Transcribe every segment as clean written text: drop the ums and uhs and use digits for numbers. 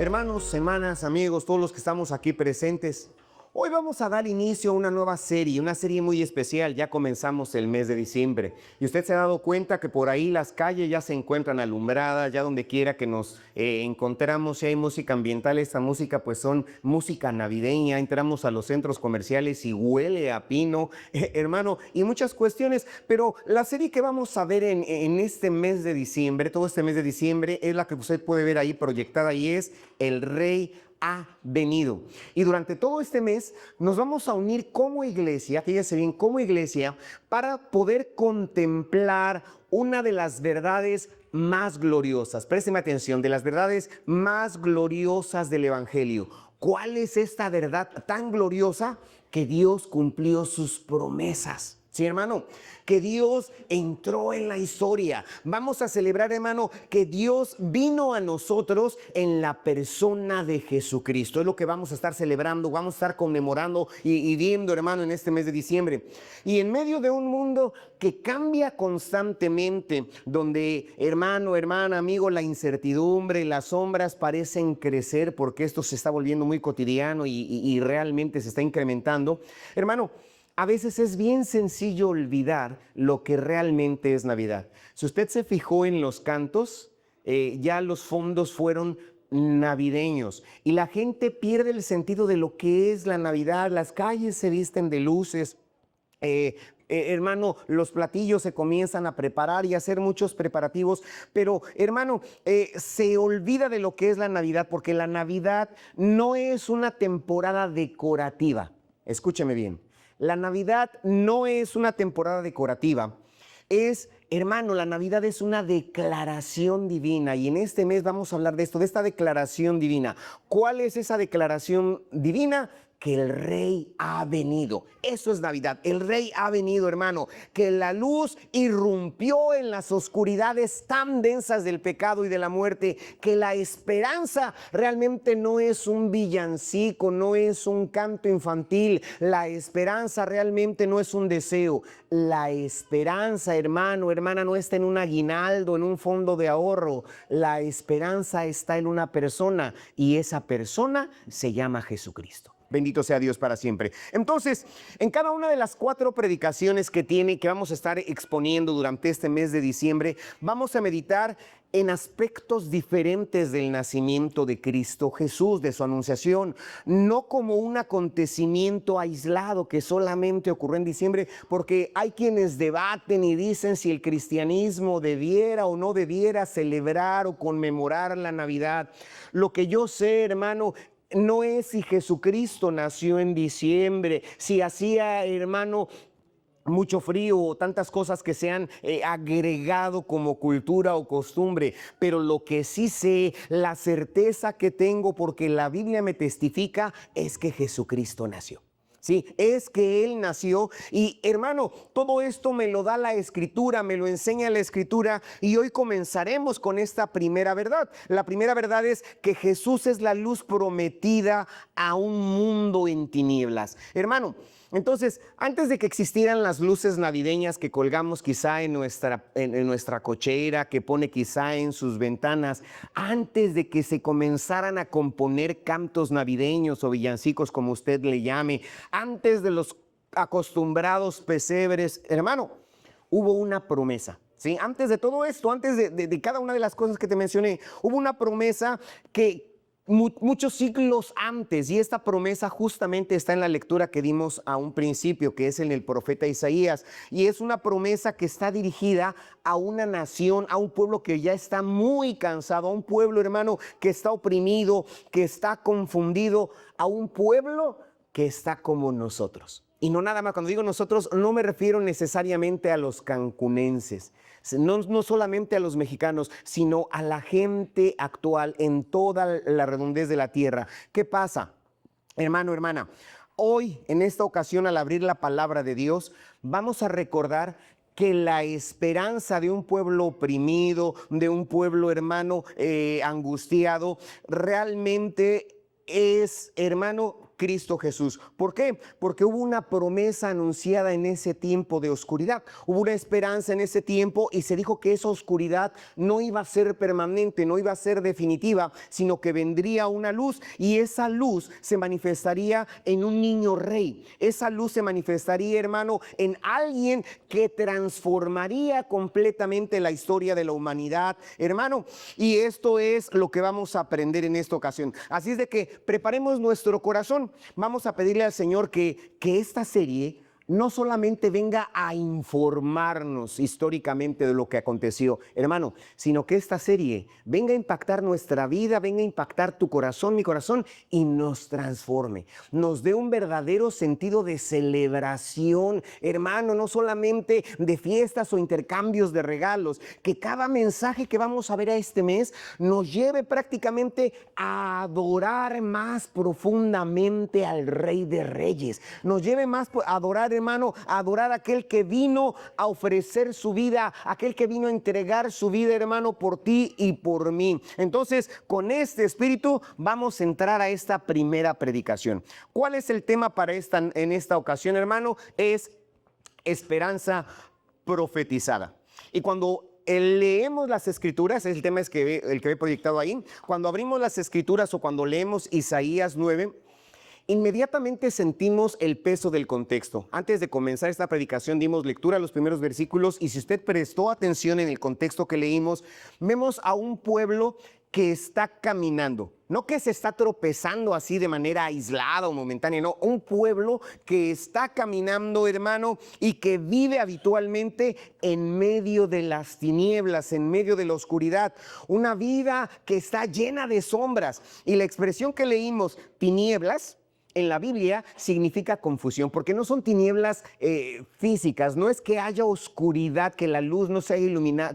Hermanos, hermanas, amigos, todos los que estamos aquí presentes, hoy vamos a dar inicio a una nueva serie, una serie muy especial. Ya comenzamos el mes de diciembre y usted se ha dado cuenta que por ahí las calles ya se encuentran alumbradas, ya donde quiera que nos encontramos, si hay música ambiental, esta música pues son música navideña. Entramos a los centros comerciales y huele a pino, hermano, y muchas cuestiones. Pero la serie que vamos a ver en este mes de diciembre, todo este mes de diciembre, es la que usted puede ver ahí proyectada y es El Rey ha venido. Y durante todo este mes nos vamos a unir como iglesia, fíjese bien, como iglesia, para poder contemplar una de las verdades más gloriosas. Présteme atención, de las verdades más gloriosas del Evangelio. ¿Cuál es esta verdad tan gloriosa? Que Dios cumplió sus promesas. Sí, hermano, que Dios entró en la historia. Vamos a celebrar, hermano, que Dios vino a nosotros en la persona de Jesucristo. Es lo que vamos a estar celebrando, vamos a estar conmemorando y viendo, hermano, en este mes de diciembre. Y en medio de un mundo que cambia constantemente, donde, hermano, hermana, amigo, la incertidumbre, las sombras parecen crecer porque esto se está volviendo muy cotidiano y realmente se está incrementando. Hermano, a veces es bien sencillo olvidar lo que realmente es Navidad. Si usted se fijó en los cantos, ya los fondos fueron navideños y la gente pierde el sentido de lo que es la Navidad. Las calles se visten de luces. Hermano, los platillos se comienzan a preparar y a hacer muchos preparativos, pero hermano, se olvida de lo que es la Navidad, porque la Navidad no es una temporada decorativa. Escúcheme bien. La Navidad no es una temporada decorativa, hermano, la Navidad es una declaración divina y en este mes vamos a hablar de esto, de esta declaración divina. ¿Cuál es esa declaración divina? Que el Rey ha venido. Eso es Navidad. El Rey ha venido, hermano. Que la luz irrumpió en las oscuridades tan densas del pecado y de la muerte. Que la esperanza realmente no es un villancico, no es un canto infantil. La esperanza realmente no es un deseo. La esperanza, hermano, hermana, no está en un aguinaldo, en un fondo de ahorro. La esperanza está en una persona y esa persona se llama Jesucristo. Bendito sea Dios para siempre. Entonces, en cada una de las 4 predicaciones que vamos a estar exponiendo durante este mes de diciembre, vamos a meditar en aspectos diferentes del nacimiento de Cristo Jesús, de su anunciación, no como un acontecimiento aislado que solamente ocurrió en diciembre, porque hay quienes debaten y dicen si el cristianismo debiera o no debiera celebrar o conmemorar la Navidad. Lo que yo sé, hermano, no es si Jesucristo nació en diciembre, si hacía, hermano, mucho frío o tantas cosas que se han agregado como cultura o costumbre, pero lo que sí sé, la certeza que tengo porque la Biblia me testifica es que Jesucristo nació. Sí, es que Él nació y hermano, todo esto me lo da la Escritura, me lo enseña la Escritura y hoy comenzaremos con esta primera verdad. La primera verdad es que Jesús es la luz prometida a un mundo en tinieblas. Hermano, entonces, antes de que existieran las luces navideñas que colgamos quizá en nuestra cochera, que pone quizá en sus ventanas, antes de que se comenzaran a componer cantos navideños o villancicos, como usted le llame, antes de los acostumbrados pesebres, hermano, hubo una promesa. ¿Sí? Antes de todo esto, antes de cada una de las cosas que te mencioné, hubo una promesa que muchos siglos antes, y esta promesa justamente está en la lectura que dimos a un principio, que es en el profeta Isaías, y es una promesa que está dirigida a una nación, a un pueblo que ya está muy cansado, a un pueblo, hermano, que está oprimido, que está confundido, a un pueblo que está como nosotros. Y no nada más, cuando digo nosotros, no me refiero necesariamente a los cancunenses, no solamente a los mexicanos, sino a la gente actual en toda la redondez de la tierra. ¿Qué pasa, hermano, hermana? Hoy, en esta ocasión, al abrir la palabra de Dios, vamos a recordar que la esperanza de un pueblo oprimido, de un pueblo, hermano, angustiado, realmente es, hermano, Cristo Jesús. ¿Por qué? Porque hubo una promesa anunciada en ese tiempo de oscuridad. Hubo una esperanza en ese tiempo y se dijo que esa oscuridad no iba a ser permanente, no iba a ser definitiva, sino que vendría una luz, y esa luz se manifestaría en un niño rey. Esa luz se manifestaría, hermano, en alguien que transformaría completamente la historia de la humanidad, hermano. Y esto es lo que vamos a aprender en esta ocasión. Así es de que preparemos nuestro corazón. Vamos a pedirle al Señor que esta serie no solamente venga a informarnos históricamente de lo que aconteció, hermano, sino que esta serie venga a impactar nuestra vida, venga a impactar tu corazón, mi corazón, y nos transforme, nos dé un verdadero sentido de celebración, hermano, no solamente de fiestas o intercambios de regalos, que cada mensaje que vamos a ver a este mes nos lleve prácticamente a adorar más profundamente al Rey de Reyes, nos lleve más a adorar, hermano, a adorar a aquel que vino a ofrecer su vida, aquel que vino a entregar su vida, hermano, por ti y por mí. Entonces, con este espíritu vamos a entrar a esta primera predicación. ¿Cuál es el tema para en esta ocasión, hermano? Es esperanza profetizada. Y cuando leemos las escrituras, es el tema el que ve proyectado ahí, cuando abrimos las escrituras o cuando leemos Isaías 9, inmediatamente sentimos el peso del contexto. Antes de comenzar esta predicación dimos lectura a los primeros versículos, y si usted prestó atención en el contexto que leímos, vemos a un pueblo que está caminando, no que se está tropezando así de manera aislada o momentánea, no, un pueblo que está caminando, hermano, y que vive habitualmente en medio de las tinieblas, en medio de la oscuridad, una vida que está llena de sombras. Y la expresión que leímos, tinieblas, en la Biblia significa confusión, porque no son tinieblas físicas, no es que haya oscuridad, que la luz no sea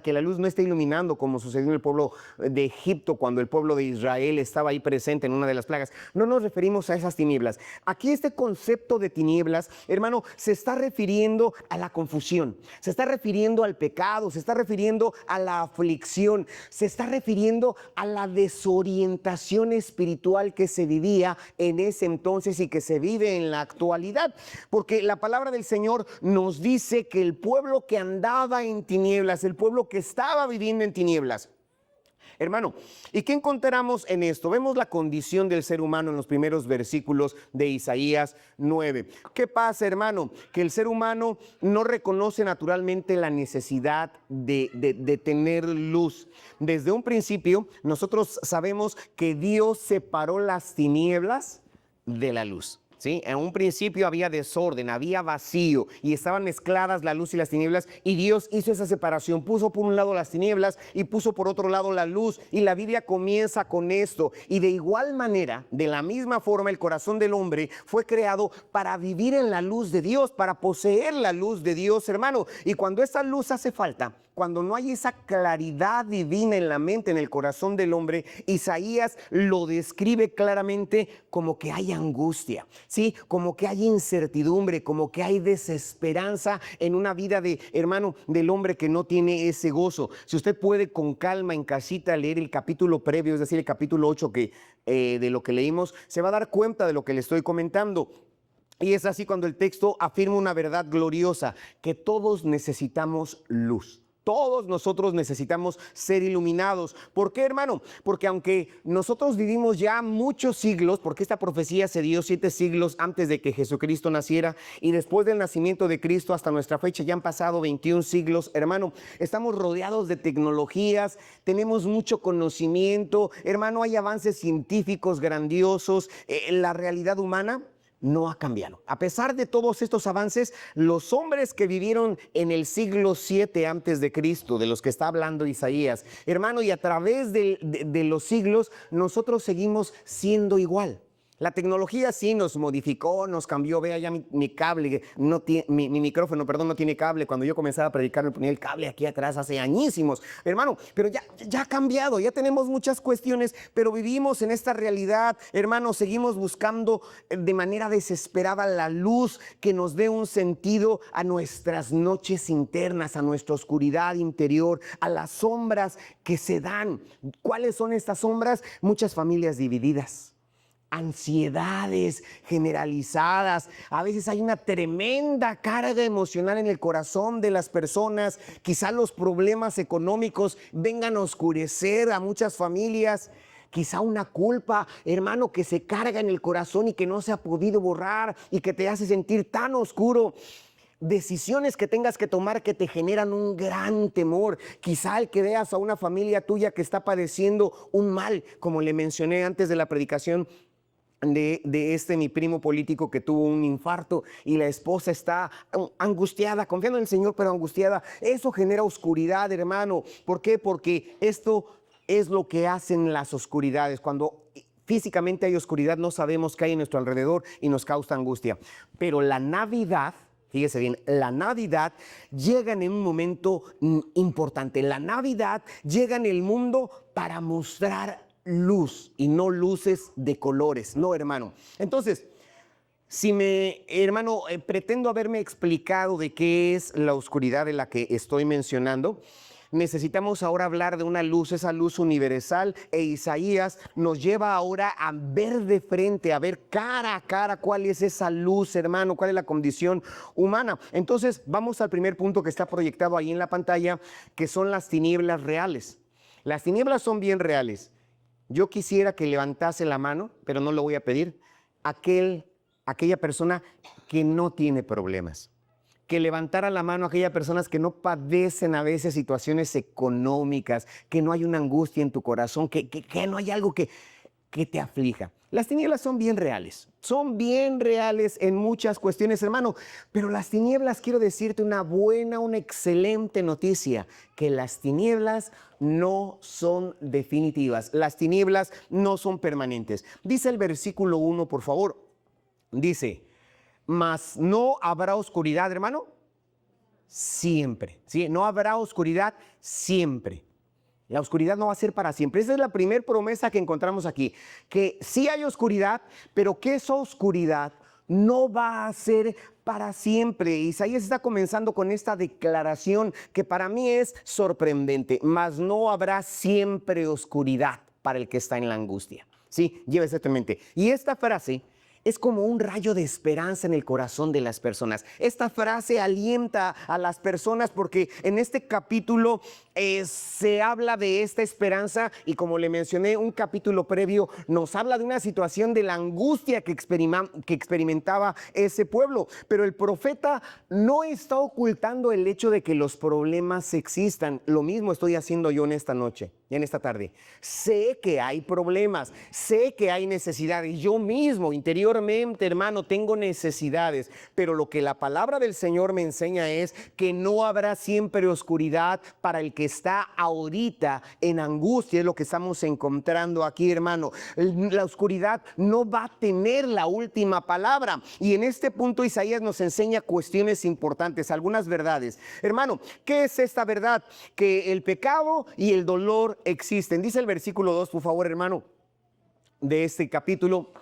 que la luz no esté iluminando, como sucedió en el pueblo de Egipto cuando el pueblo de Israel estaba ahí presente en una de las plagas. No nos referimos a esas tinieblas. Aquí este concepto de tinieblas, hermano, se está refiriendo a la confusión, se está refiriendo al pecado, se está refiriendo a la aflicción, se está refiriendo a la desorientación espiritual que se vivía en ese entonces y que se vive en la actualidad, porque la palabra del Señor nos dice que el pueblo que andaba en tinieblas, el pueblo que estaba viviendo en tinieblas, hermano, ¿y qué encontramos en esto? Vemos la condición del ser humano en los primeros versículos de Isaías 9. ¿Qué pasa, hermano? Que el ser humano no reconoce naturalmente la necesidad de tener luz. Desde un principio, nosotros sabemos que Dios separó las tinieblas de la luz. ¿Sí? En un principio había desorden, había vacío y estaban mezcladas la luz y las tinieblas, y Dios hizo esa separación, puso por un lado las tinieblas y puso por otro lado la luz, y la Biblia comienza con esto. Y de igual manera, de la misma forma, el corazón del hombre fue creado para vivir en la luz de Dios, para poseer la luz de Dios, hermano. Y cuando esa luz hace falta, cuando no hay esa claridad divina en la mente, en el corazón del hombre, Isaías lo describe claramente como que hay angustia, ¿sí? Como que hay incertidumbre, como que hay desesperanza en una vida de, hermano, del hombre que no tiene ese gozo. Si usted puede con calma en casita leer el capítulo previo, es decir, el capítulo 8 de lo que leímos, se va a dar cuenta de lo que le estoy comentando. Y es así cuando el texto afirma una verdad gloriosa, que todos necesitamos luz. Todos nosotros necesitamos ser iluminados. ¿Por qué, hermano? Porque aunque nosotros vivimos ya muchos siglos, porque esta profecía se dio 7 siglos antes de que Jesucristo naciera, y después del nacimiento de Cristo hasta nuestra fecha ya han pasado 21 siglos, hermano, estamos rodeados de tecnologías, tenemos mucho conocimiento, hermano, hay avances científicos grandiosos, la realidad humana no ha cambiado. A pesar de todos estos avances, los hombres que vivieron en el siglo 7 antes de Cristo, de los que está hablando Isaías, hermano, y a través de los siglos, nosotros seguimos siendo igual. La tecnología sí nos modificó, nos cambió. Vea ya mi cable, mi micrófono, perdón, no tiene cable. Cuando yo comenzaba a predicar me ponía el cable aquí atrás hace añísimos, hermano, pero ya ha cambiado, ya tenemos muchas cuestiones, pero vivimos en esta realidad, hermano, seguimos buscando de manera desesperada la luz que nos dé un sentido a nuestras noches internas, a nuestra oscuridad interior, a las sombras que se dan. ¿Cuáles son estas sombras? Muchas familias divididas, ansiedades generalizadas. A veces hay una tremenda carga emocional en el corazón de las personas. Quizá los problemas económicos vengan a oscurecer a muchas familias. Quizá una culpa, hermano, que se carga en el corazón y que no se ha podido borrar y que te hace sentir tan oscuro. Decisiones que tengas que tomar que te generan un gran temor. Quizá el que veas a una familia tuya que está padeciendo un mal, como le mencioné antes de la predicación de mi primo político que tuvo un infarto y la esposa está angustiada, confiando en el Señor, pero angustiada. Eso genera oscuridad, hermano. ¿Por qué? Porque esto es lo que hacen las oscuridades. Cuando físicamente hay oscuridad, no sabemos qué hay en nuestro alrededor y nos causa angustia. Pero la Navidad, fíjese bien, la Navidad llega en un momento importante. La Navidad llega en el mundo para mostrar luz y no luces de colores. No, hermano. Entonces, hermano, pretendo haberme explicado de qué es la oscuridad de la que estoy mencionando. Necesitamos ahora hablar de una luz, esa luz universal, e Isaías nos lleva ahora a ver de frente, a ver cara a cara cuál es esa luz, hermano, cuál es la condición humana. Entonces vamos al primer punto que está proyectado ahí en la pantalla, que son las tinieblas reales. Las tinieblas son bien reales. Yo quisiera que levantase la mano, pero no lo voy a pedir, aquella persona que no tiene problemas. Que levantara la mano a aquellas personas que no padecen a veces situaciones económicas, que no hay una angustia en tu corazón, que no hay algo que te aflija. Las tinieblas son bien reales en muchas cuestiones, hermano, pero las tinieblas, quiero decirte una buena, una excelente noticia, que las tinieblas no son definitivas, las tinieblas no son permanentes. Dice el versículo 1, por favor, dice: mas no habrá oscuridad, hermano, siempre. ¿Sí? No habrá oscuridad siempre. La oscuridad no va a ser para siempre. Esa es la primera promesa que encontramos aquí. Que sí hay oscuridad, pero que esa oscuridad no va a ser para siempre. Isaías está comenzando con esta declaración que para mí es sorprendente. Mas no habrá siempre oscuridad para el que está en la angustia. Sí, llévese esto en mente. Y esta frase es como un rayo de esperanza en el corazón de las personas. Esta frase alienta a las personas porque en este capítulo se habla de esta esperanza y, como le mencioné, un capítulo previo nos habla de una situación de la angustia que experimentaba ese pueblo. Pero el profeta no está ocultando el hecho de que los problemas existan. Lo mismo estoy haciendo yo en esta noche y en esta tarde. Sé que hay problemas, sé que hay necesidades. Yo mismo, interiormente, hermano, tengo necesidades, pero lo que la palabra del Señor me enseña es que no habrá siempre oscuridad para el que está ahorita en angustia. Es lo que estamos encontrando aquí, hermano. La oscuridad no va a tener la última palabra. Y en este punto Isaías nos enseña cuestiones importantes, algunas verdades. Hermano, ¿qué es esta verdad? Que el pecado y el dolor existen. Dice el versículo 2, por favor, hermano, de este capítulo.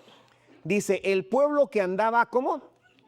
Dice: el pueblo que andaba, ¿cómo?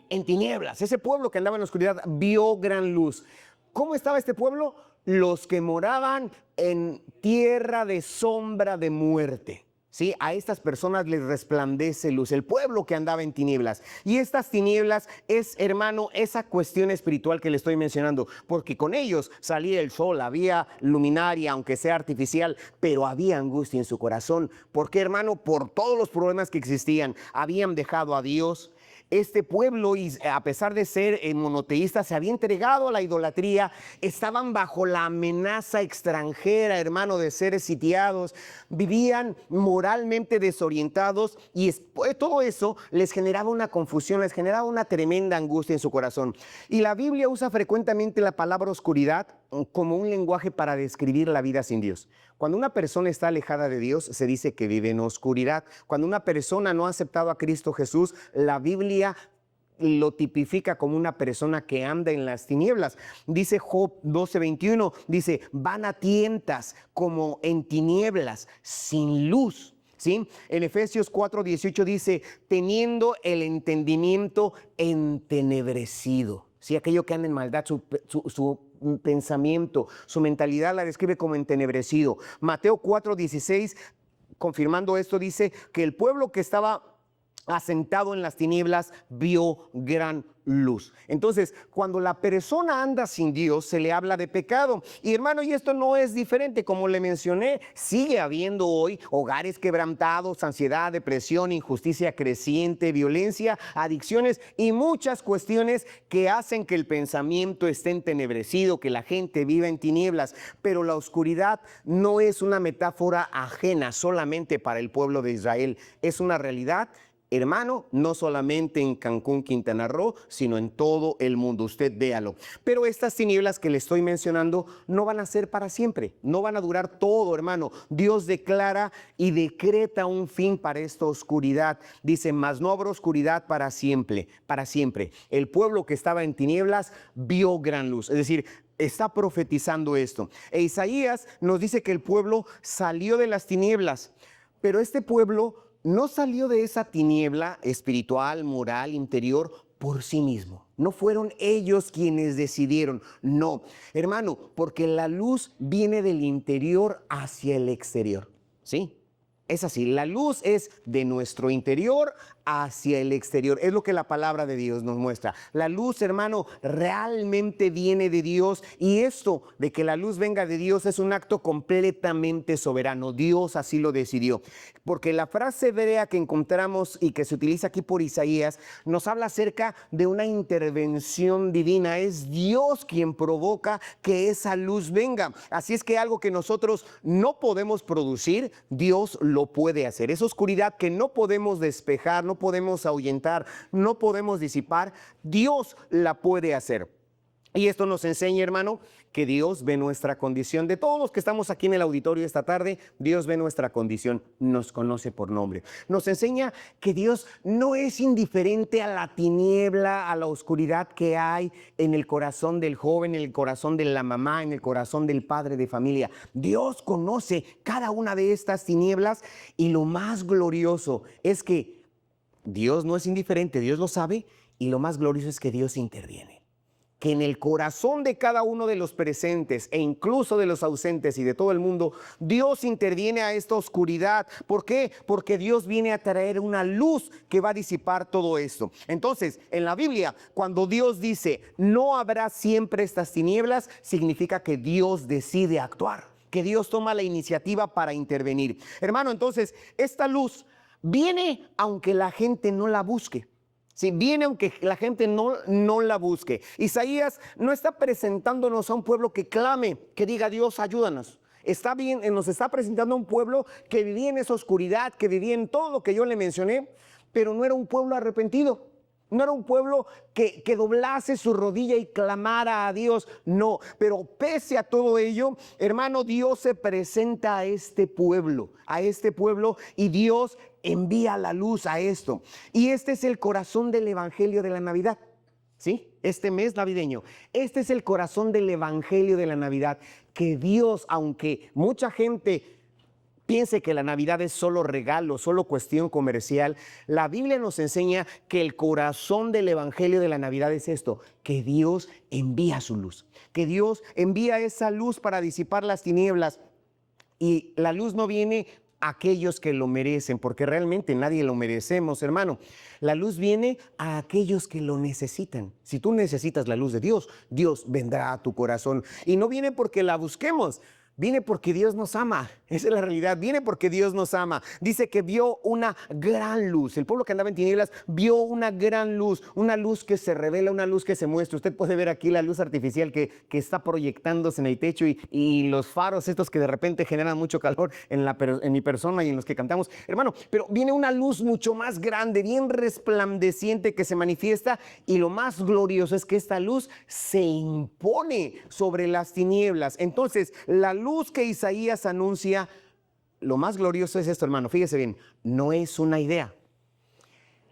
En tinieblas. Ese pueblo que andaba en la oscuridad vio gran luz. ¿Cómo estaba este pueblo? Los que moraban en tierra de sombra de muerte. ¿Sí? A estas personas les resplandece luz, el pueblo que andaba en tinieblas. Y estas tinieblas es, hermano, esa cuestión espiritual que le estoy mencionando, porque con ellos salía el sol, había luminaria, aunque sea artificial, pero había angustia en su corazón. ¿Por qué, hermano? Por todos los problemas que existían. Habían dejado a Dios. Este pueblo, a pesar de ser monoteísta, se había entregado a la idolatría. Estaban bajo la amenaza extranjera, hermano, de ser sitiados. Vivían moralmente desorientados y todo eso les generaba una confusión, les generaba una tremenda angustia en su corazón. Y la Biblia usa frecuentemente la palabra oscuridad como un lenguaje para describir la vida sin Dios. Cuando una persona está alejada de Dios, se dice que vive en oscuridad. Cuando una persona no ha aceptado a Cristo Jesús, la Biblia lo tipifica como una persona que anda en las tinieblas. Dice Job 12:21, dice: van a tientas como en tinieblas, sin luz. ¿Sí? En Efesios 4:18 dice: teniendo el entendimiento entenebrecido. ¿Sí? Aquello que anda en maldad, su pensamiento, su mentalidad la describe como entenebrecido. Mateo 4:16, confirmando esto, dice que el pueblo que estaba asentado en las tinieblas, vio gran luz. Entonces, cuando la persona anda sin Dios, se le habla de pecado. Y hermano, y esto no es diferente, como le mencioné, sigue habiendo hoy hogares quebrantados, ansiedad, depresión, injusticia creciente, violencia, adicciones y muchas cuestiones que hacen que el pensamiento esté entenebrecido, que la gente viva en tinieblas. Pero la oscuridad no es una metáfora ajena solamente para el pueblo de Israel, es una realidad, hermano, no solamente en Cancún, Quintana Roo, sino en todo el mundo. Usted véalo. Pero estas tinieblas que le estoy mencionando no van a ser para siempre, no van a durar todo, hermano. Dios declara y decreta un fin para esta oscuridad. Dice, mas no habrá oscuridad para siempre, para siempre. El pueblo que estaba en tinieblas vio gran luz. Es decir, está profetizando esto. E Isaías nos dice que el pueblo salió de las tinieblas, pero este pueblo no salió de esa tiniebla espiritual, moral, interior por sí mismo. No fueron ellos quienes decidieron, no, hermano, porque la luz viene del interior hacia el exterior, ¿sí? Es así, la luz es de nuestro interior hacia el exterior. Es lo que la palabra de Dios nos muestra. La luz, hermano, realmente viene de Dios, y esto de que la luz venga de Dios es un acto completamente soberano. Dios así lo decidió. Porque la frase hebrea que encontramos y que se utiliza aquí por Isaías nos habla acerca de una intervención divina. Es Dios quien provoca que esa luz venga. Así es que algo que nosotros no podemos producir, Dios lo puede hacer. Esa oscuridad que no podemos despejar, no podemos ahuyentar, no podemos disipar, Dios la puede hacer. Y esto nos enseña, hermano, que Dios ve nuestra condición. De todos los que estamos aquí en el auditorio esta tarde, Dios ve nuestra condición, nos conoce por nombre. Nos enseña que Dios no es indiferente a la tiniebla, a la oscuridad que hay en el corazón del joven, en el corazón de la mamá, en el corazón del padre de familia. Dios conoce cada una de estas tinieblas, y lo más glorioso es que Dios no es indiferente, Dios lo sabe, y lo más glorioso es que Dios interviene. Que en el corazón de cada uno de los presentes e incluso de los ausentes y de todo el mundo, Dios interviene a esta oscuridad. ¿Por qué? Porque Dios viene a traer una luz que va a disipar todo esto. Entonces, en la Biblia, cuando Dios dice, no habrá siempre estas tinieblas, significa que Dios decide actuar, que Dios toma la iniciativa para intervenir. Hermano, entonces, esta luz viene aunque la gente no la busque. Sí, viene aunque la gente no la busque. Isaías no está presentándonos a un pueblo que clame, que diga, Dios, ayúdanos. Está bien, nos está presentando a un pueblo que vivía en esa oscuridad, que vivía en todo lo que yo le mencioné, pero no era un pueblo arrepentido. No era un pueblo que doblase su rodilla y clamara a Dios, no. Pero pese a todo ello, hermano, Dios se presenta a este pueblo, y Dios envía la luz a esto. Y este es el corazón del evangelio de la Navidad, ¿sí? Este mes navideño, este es el corazón del evangelio de la Navidad, que Dios, aunque mucha gente piense que la Navidad es solo regalo, solo cuestión comercial, la Biblia nos enseña que el corazón del evangelio de la Navidad es esto, que Dios envía su luz, que Dios envía esa luz para disipar las tinieblas. Y la luz no viene a aquellos que lo merecen, porque realmente nadie lo merecemos, hermano. La luz viene a aquellos que lo necesitan. Si tú necesitas la luz de Dios, Dios vendrá a tu corazón. Y no viene porque la busquemos, viene porque Dios nos ama. Esa es la realidad. Viene porque Dios nos ama. Dice que vio una gran luz. El pueblo que andaba en tinieblas vio una gran luz. Una luz que se revela, una luz que se muestra. Usted puede ver aquí la luz artificial que está proyectándose en el techo, y los faros estos que de repente generan mucho calor en mi persona y en los que cantamos. Hermano, pero viene una luz mucho más grande, bien resplandeciente, que se manifiesta. Y lo más glorioso es que esta luz se impone sobre las tinieblas. Entonces, la luz que Isaías anuncia, lo más glorioso es esto, hermano, fíjese bien, no es una idea.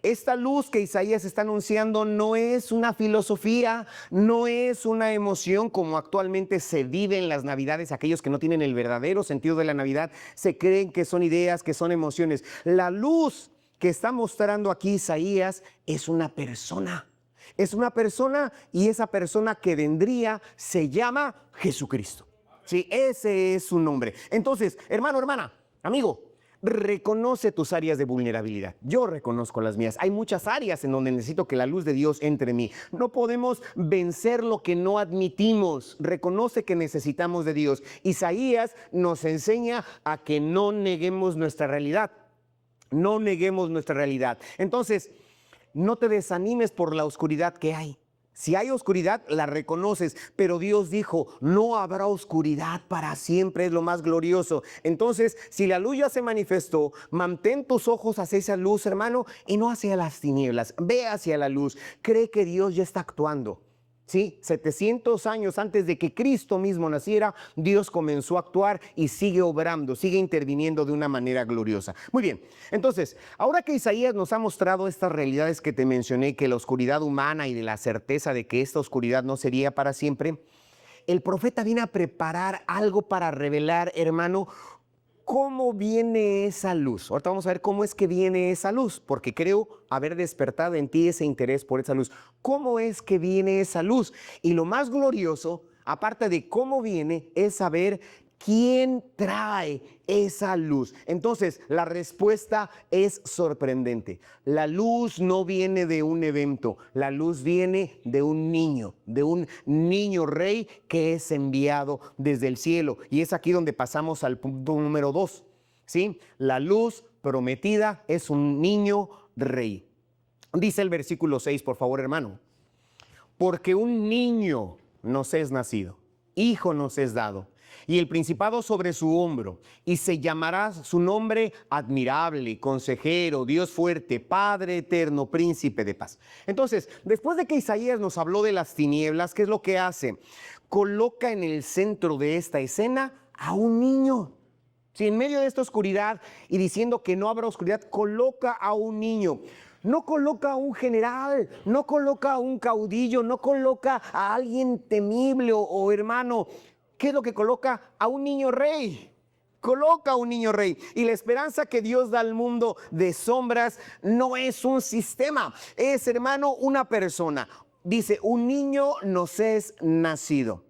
Esta luz que Isaías está anunciando no es una filosofía, no es una emoción como actualmente se vive en las Navidades. Aquellos que no tienen el verdadero sentido de la Navidad se creen que son ideas, que son emociones. La luz que está mostrando aquí Isaías es una persona. Es una persona, y esa persona que vendría se llama Jesucristo. Sí, ese es su nombre. Entonces, hermano, hermana, amigo, reconoce tus áreas de vulnerabilidad. Yo reconozco las mías. Hay muchas áreas en donde necesito que la luz de Dios entre en mí. No podemos vencer lo que no admitimos. Reconoce que necesitamos de Dios. Isaías nos enseña a que no neguemos nuestra realidad. No neguemos nuestra realidad. Entonces, no te desanimes por la oscuridad que hay. Si hay oscuridad, la reconoces, pero Dios dijo, no habrá oscuridad para siempre, es lo más glorioso. Entonces, si la luz ya se manifestó, mantén tus ojos hacia esa luz, hermano, y no hacia las tinieblas. Ve hacia la luz, cree que Dios ya está actuando. Sí, 700 años antes de que Cristo mismo naciera, Dios comenzó a actuar y sigue obrando, sigue interviniendo de una manera gloriosa. Muy bien, entonces, ahora que Isaías nos ha mostrado estas realidades que te mencioné, que la oscuridad humana y de la certeza de que esta oscuridad no sería para siempre, el profeta viene a preparar algo para revelar, hermano, ¿cómo viene esa luz? Ahorita vamos a ver cómo es que viene esa luz, porque creo haber despertado en ti ese interés por esa luz. ¿Cómo es que viene esa luz? Y lo más glorioso, aparte de cómo viene, es saber quién trae esa luz. Entonces, la respuesta es sorprendente. La luz no viene de un evento, la luz viene de un niño rey que es enviado desde el cielo. Y es aquí donde pasamos al punto número 2. ¿Sí? La luz prometida es un niño rey. Dice el versículo 6, por favor, hermano. Porque un niño nos es nacido, hijo nos es dado, y el principado sobre su hombro, y se llamará su nombre admirable, consejero, Dios fuerte, Padre eterno, príncipe de paz. Entonces, después de que Isaías nos habló de las tinieblas, ¿qué es lo que hace? Coloca en el centro de esta escena a un niño. Si en medio de esta oscuridad y diciendo que no habrá oscuridad, coloca a un niño. No coloca a un general, no coloca a un caudillo, no coloca a alguien temible o hermano. ¿Qué es lo que coloca? A un niño rey. Coloca a un niño rey. Y la esperanza que Dios da al mundo de sombras no es un sistema, es, hermano, una persona. Dice, un niño nos es nacido.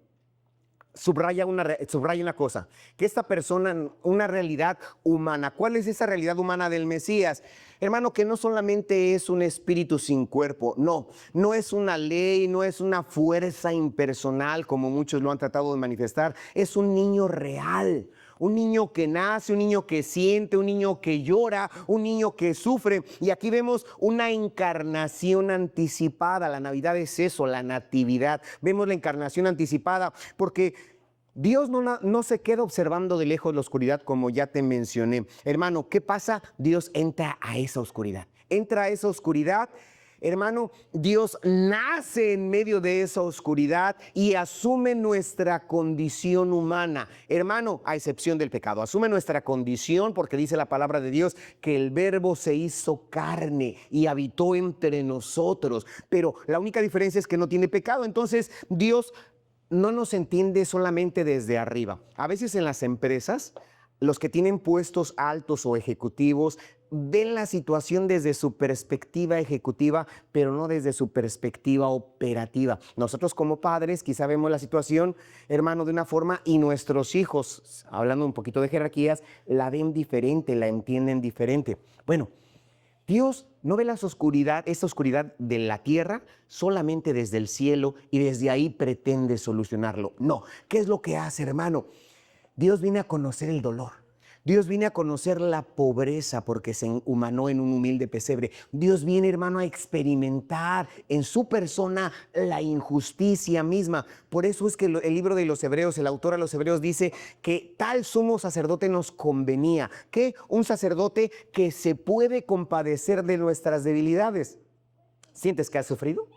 Subraya una cosa, que esta persona, una realidad humana. ¿Cuál es esa realidad humana del Mesías? Hermano, que no solamente es un espíritu sin cuerpo, no es una ley, no es una fuerza impersonal como muchos lo han tratado de manifestar, es un niño real. Un niño que nace, un niño que siente, un niño que llora, un niño que sufre. Y aquí vemos una encarnación anticipada. La Navidad es eso, la natividad. Vemos la encarnación anticipada porque Dios no se queda observando de lejos la oscuridad, como ya te mencioné. Hermano, ¿qué pasa? Dios entra a esa oscuridad. Entra a esa oscuridad. Hermano, Dios nace en medio de esa oscuridad y asume nuestra condición humana. Hermano, a excepción del pecado, asume nuestra condición porque dice la palabra de Dios que el Verbo se hizo carne y habitó entre nosotros. Pero la única diferencia es que no tiene pecado. Entonces, Dios no nos entiende solamente desde arriba. A veces en las empresas, los que tienen puestos altos o ejecutivos ven la situación desde su perspectiva ejecutiva, pero no desde su perspectiva operativa. Nosotros como padres quizá vemos la situación, hermano, de una forma y nuestros hijos, hablando un poquito de jerarquías, la ven diferente, la entienden diferente. Bueno, Dios no ve esa oscuridad de la tierra solamente desde el cielo y desde ahí pretende solucionarlo. No, ¿qué es lo que hace, hermano? Dios viene a conocer el dolor. Dios viene a conocer la pobreza porque se humanó en un humilde pesebre. Dios viene, hermano, a experimentar en su persona la injusticia misma. Por eso es que el libro de los Hebreos, el autor a los Hebreos dice que tal sumo sacerdote nos convenía. Que un sacerdote que se puede compadecer de nuestras debilidades. ¿Sientes que has sufrido?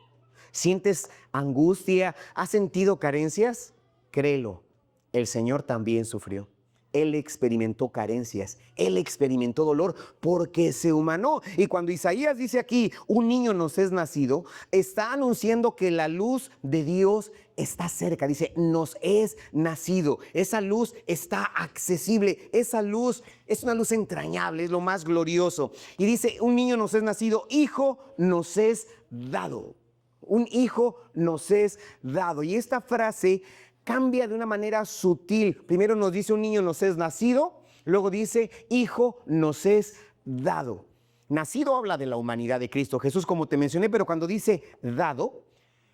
¿Sientes angustia? ¿Has sentido carencias? Créelo, el Señor también sufrió. Él experimentó carencias, Él experimentó dolor porque se humanó. Y cuando Isaías dice aquí, un niño nos es nacido, está anunciando que la luz de Dios está cerca. Dice, nos es nacido. Esa luz está accesible. Esa luz es una luz entrañable, es lo más glorioso. Y dice, un niño nos es nacido, hijo nos es dado. Un hijo nos es dado. Y esta frase cambia de una manera sutil. Primero nos dice un niño nos es nacido Luego dice, hijo nos es dado. Nacido habla de la humanidad de Cristo Jesús, como te mencioné, pero cuando dice dado,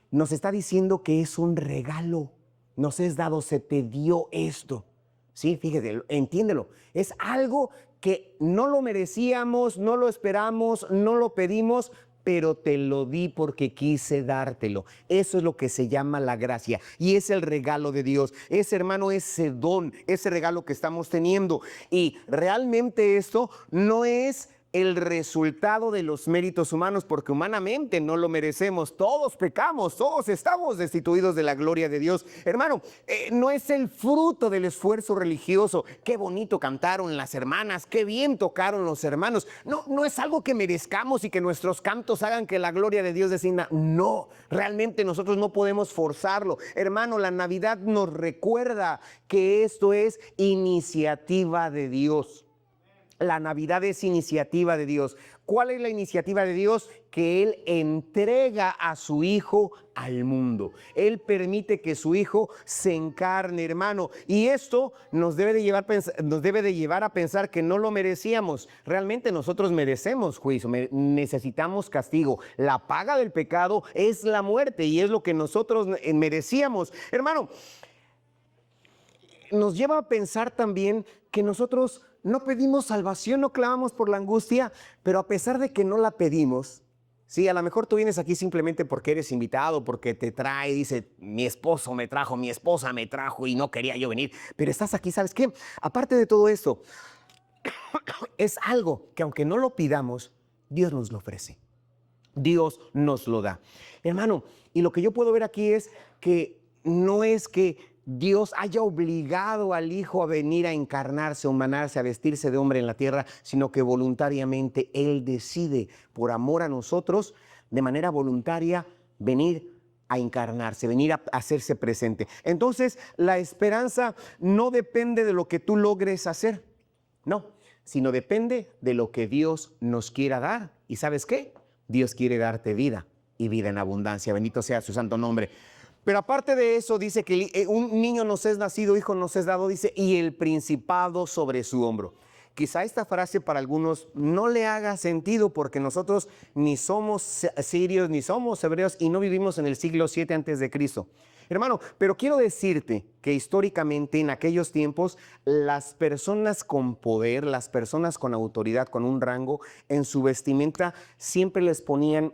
nos está diciendo que es un regalo. Nos es dado, se te dio esto. Sí, fíjate, entiéndelo. Es algo que no lo merecíamos, no lo esperamos, no lo pedimos, pero te lo di porque quise dártelo. Eso es lo que se llama la gracia y es el regalo de Dios. Ese, hermano, ese don, ese regalo que estamos teniendo. Y realmente esto no es el resultado de los méritos humanos, porque humanamente no lo merecemos. Todos pecamos, todos estamos destituidos de la gloria de Dios. Hermano, no es el fruto del esfuerzo religioso. Qué bonito cantaron las hermanas, qué bien tocaron los hermanos. No es algo que merezcamos y que nuestros cantos hagan que la gloria de Dios descienda. No, realmente nosotros no podemos forzarlo. Hermano, la Navidad nos recuerda que esto es iniciativa de Dios. La Navidad es iniciativa de Dios. ¿Cuál es la iniciativa de Dios? Que Él entrega a su Hijo al mundo. Él permite que su Hijo se encarne, hermano. Y esto nos debe de llevar a pensar que no lo merecíamos. Realmente nosotros merecemos juicio, necesitamos castigo. La paga del pecado es la muerte y es lo que nosotros merecíamos. Hermano, nos lleva a pensar también que nosotros no pedimos salvación, no clamamos por la angustia, pero a pesar de que no la pedimos, sí, a lo mejor tú vienes aquí simplemente porque eres invitado, porque te trae, dice, mi esposo me trajo, mi esposa me trajo y no quería yo venir, pero estás aquí, ¿sabes qué? Aparte de todo esto, es algo que aunque no lo pidamos, Dios nos lo ofrece. Dios nos lo da. Hermano, y lo que yo puedo ver aquí es que no es que Dios haya obligado al Hijo a venir a encarnarse, a humanarse, a vestirse de hombre en la tierra, sino que voluntariamente Él decide, por amor a nosotros, de manera voluntaria, venir a encarnarse, venir a hacerse presente. Entonces, la esperanza no depende de lo que tú logres hacer, no, sino depende de lo que Dios nos quiera dar. ¿Y sabes qué? Dios quiere darte vida y vida en abundancia. Bendito sea su santo nombre. Pero aparte de eso, dice que un niño nos es nacido, hijo nos es dado, dice, y el principado sobre su hombro. Quizá esta frase para algunos no le haga sentido porque nosotros ni somos sirios, ni somos hebreos y no vivimos en el siglo 7 antes de Cristo. Hermano, pero quiero decirte que históricamente en aquellos tiempos las personas con poder, las personas con autoridad, con un rango, en su vestimenta siempre les ponían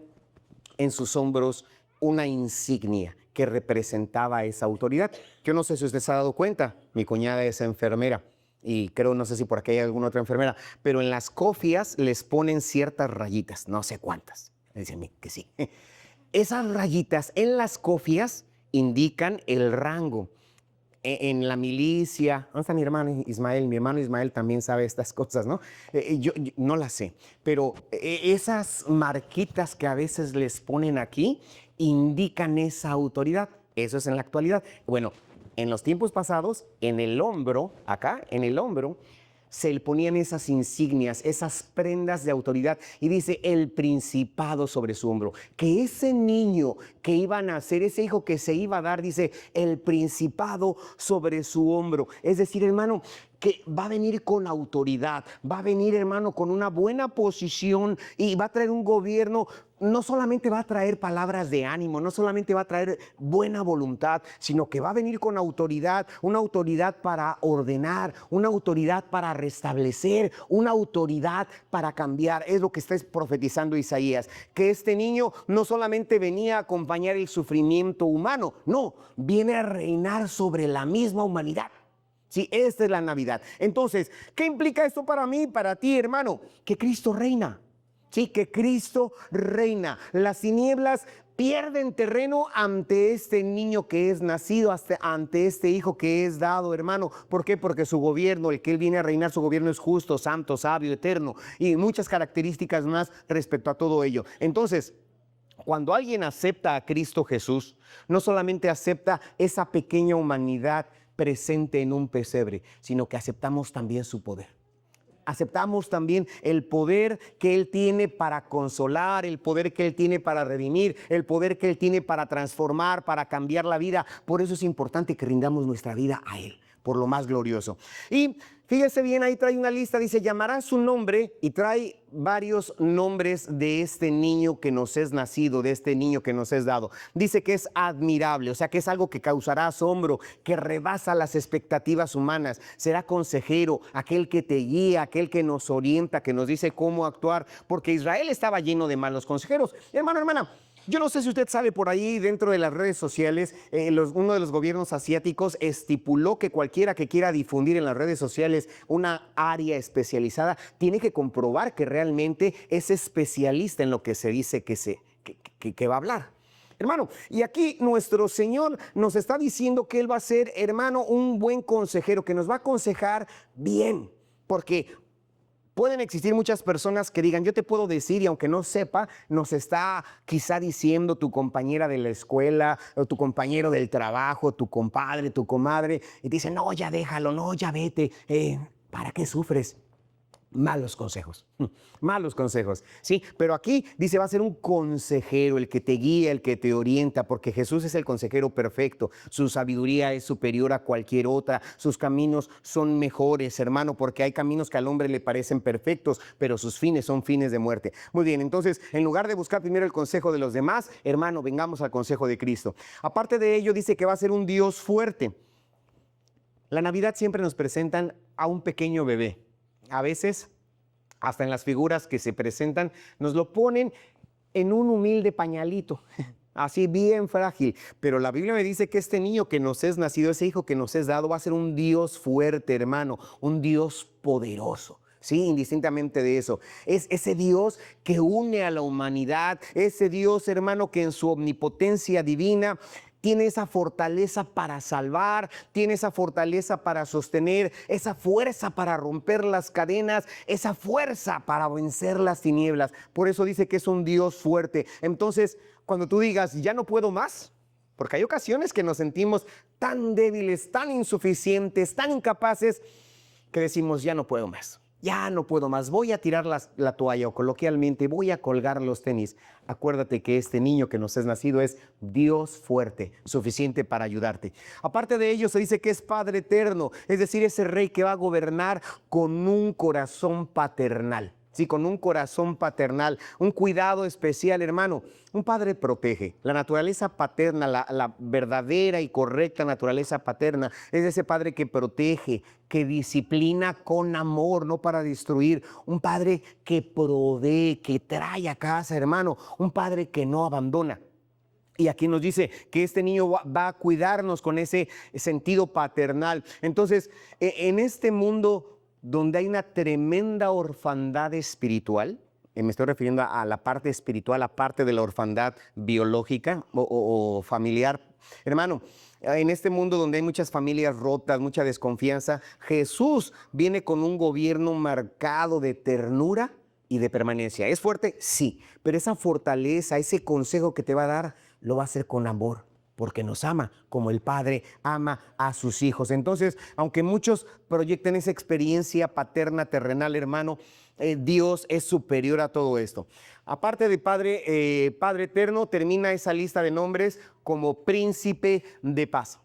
en sus hombros una insignia que representaba esa autoridad. Yo no sé si usted se ha dado cuenta, mi cuñada es enfermera y creo, no sé si por aquí hay alguna otra enfermera, pero en las cofias les ponen ciertas rayitas, no sé cuántas. Dicen que sí. Esas rayitas en las cofias indican el rango. En la milicia, ¿dónde está mi hermano Ismael? Mi hermano Ismael también sabe estas cosas, ¿no? Yo no las sé, pero esas marquitas que a veces les ponen aquí indican esa autoridad. Eso es en la actualidad. Bueno, en los tiempos pasados, en el hombro, acá, en el hombro, se le ponían esas insignias, esas prendas de autoridad y dice el principado sobre su hombro, que ese niño que iba a nacer, ese hijo que se iba a dar, dice el principado sobre su hombro. Es decir, hermano, que va a venir con autoridad, va a venir, hermano, con una buena posición y va a traer un gobierno. No solamente va a traer palabras de ánimo, no solamente va a traer buena voluntad, sino que va a venir con autoridad, una autoridad para ordenar, una autoridad para restablecer, una autoridad para cambiar. Es lo que está profetizando Isaías, que este niño no solamente venía a acompañar el sufrimiento humano, no, viene a reinar sobre la misma humanidad. Sí, esta es la Navidad. Entonces, ¿qué implica esto para mí, para ti, hermano? Que Cristo reina. Sí, que Cristo reina. Las tinieblas pierden terreno ante este niño que es nacido, ante este hijo que es dado, hermano. ¿Por qué? Porque su gobierno, el que él viene a reinar, su gobierno es justo, santo, sabio, eterno y muchas características más respecto a todo ello. Entonces, cuando alguien acepta a Cristo Jesús, no solamente acepta esa pequeña humanidad presente en un pesebre, sino que aceptamos también su poder. Aceptamos también el poder que Él tiene para consolar, el poder que Él tiene para redimir, el poder que Él tiene para transformar, para cambiar la vida. Por eso es importante que rindamos nuestra vida a Él, por lo más glorioso. Y fíjese bien, ahí trae una lista, dice, llamará su nombre, y trae varios nombres de este niño que nos es nacido, de este niño que nos es dado. Dice que es admirable, o sea que es algo que causará asombro, que rebasa las expectativas humanas. Será consejero, aquel que te guía, aquel que nos orienta, que nos dice cómo actuar, porque Israel estaba lleno de malos consejeros. Hermano, hermana, yo no sé si usted sabe, por ahí dentro de las redes sociales, uno de los gobiernos asiáticos estipuló que cualquiera que quiera difundir en las redes sociales una área especializada tiene que comprobar que realmente es especialista en lo que se dice que va a hablar. Hermano, y aquí nuestro Señor nos está diciendo que Él va a ser, hermano, un buen consejero, que nos va a aconsejar bien, porque pueden existir muchas personas que digan, yo te puedo decir, y aunque no sepa, nos está quizá diciendo tu compañera de la escuela, o tu compañero del trabajo, tu compadre, tu comadre, y te dicen, no, ya déjalo, no, ya vete, ¿para qué sufres? Malos consejos, malos consejos, ¿sí? Pero aquí dice, va a ser un consejero, el que te guía, el que te orienta, porque Jesús es el consejero perfecto. Su sabiduría es superior a cualquier otra, sus caminos son mejores, hermano, porque hay caminos que al hombre le parecen perfectos, pero sus fines son fines de muerte. Muy bien, entonces, en lugar de buscar primero el consejo de los demás, hermano, vengamos al consejo de Cristo. Aparte de ello, dice que va a ser un Dios fuerte. La Navidad siempre nos presentan a un pequeño bebé. A veces, hasta en las figuras que se presentan, nos lo ponen en un humilde pañalito, así bien frágil. Pero la Biblia me dice que este niño que nos es nacido, ese hijo que nos es dado, va a ser un Dios fuerte, hermano, un Dios poderoso. Sí, indistintamente de eso. Es ese Dios que une a la humanidad, ese Dios, hermano, que en su omnipotencia divina tiene esa fortaleza para salvar, tiene esa fortaleza para sostener, esa fuerza para romper las cadenas, esa fuerza para vencer las tinieblas. Por eso dice que es un Dios fuerte. Entonces, cuando tú digas, ya no puedo más, porque hay ocasiones que nos sentimos tan débiles, tan insuficientes, tan incapaces, que decimos, ya no puedo más. Ya no puedo más, voy a tirar la toalla, o coloquialmente voy a colgar los tenis. Acuérdate que este niño que nos es nacido es Dios fuerte, suficiente para ayudarte. Aparte de ello, se dice que es Padre eterno, es decir, ese rey que va a gobernar con un corazón paternal. Sí, con un corazón paternal, un cuidado especial, hermano. Un padre protege. La naturaleza paterna, la verdadera y correcta naturaleza paterna, es ese padre que protege, que disciplina con amor, no para destruir. Un padre que provee, que trae a casa, hermano. Un padre que no abandona. Y aquí nos dice que este niño va a cuidarnos con ese sentido paternal. Entonces, en este mundo donde hay una tremenda orfandad espiritual, me estoy refiriendo a la parte espiritual, aparte de la orfandad biológica o familiar. Hermano, en este mundo donde hay muchas familias rotas, mucha desconfianza, Jesús viene con un gobierno marcado de ternura y de permanencia. ¿Es fuerte? Sí, pero esa fortaleza, ese consejo que te va a dar, lo va a hacer con amor, porque nos ama como el Padre ama a sus hijos. Entonces, aunque muchos proyecten esa experiencia paterna terrenal, hermano, Dios es superior a todo esto. Aparte de Padre eterno, termina esa lista de nombres como Príncipe de Paz.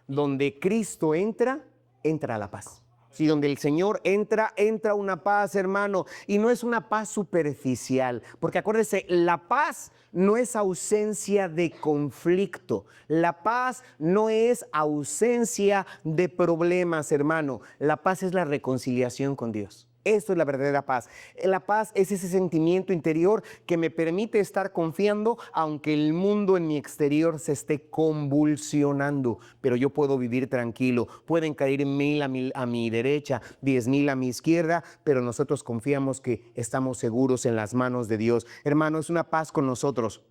Donde Cristo entra, entra la paz. Si donde el Señor entra, entra una paz, hermano. Y no es una paz superficial, porque acuérdese, la paz no es ausencia de conflicto. La paz no es ausencia de problemas, hermano. La paz es la reconciliación con Dios. Esto es la verdadera paz. La paz es ese sentimiento interior que me permite estar confiando aunque el mundo en mi exterior se esté convulsionando, pero yo puedo vivir tranquilo. Pueden caer 1000 a mi derecha, 10,000 a mi izquierda, pero nosotros confiamos que estamos seguros en las manos de Dios. Hermano, es una paz con nosotros.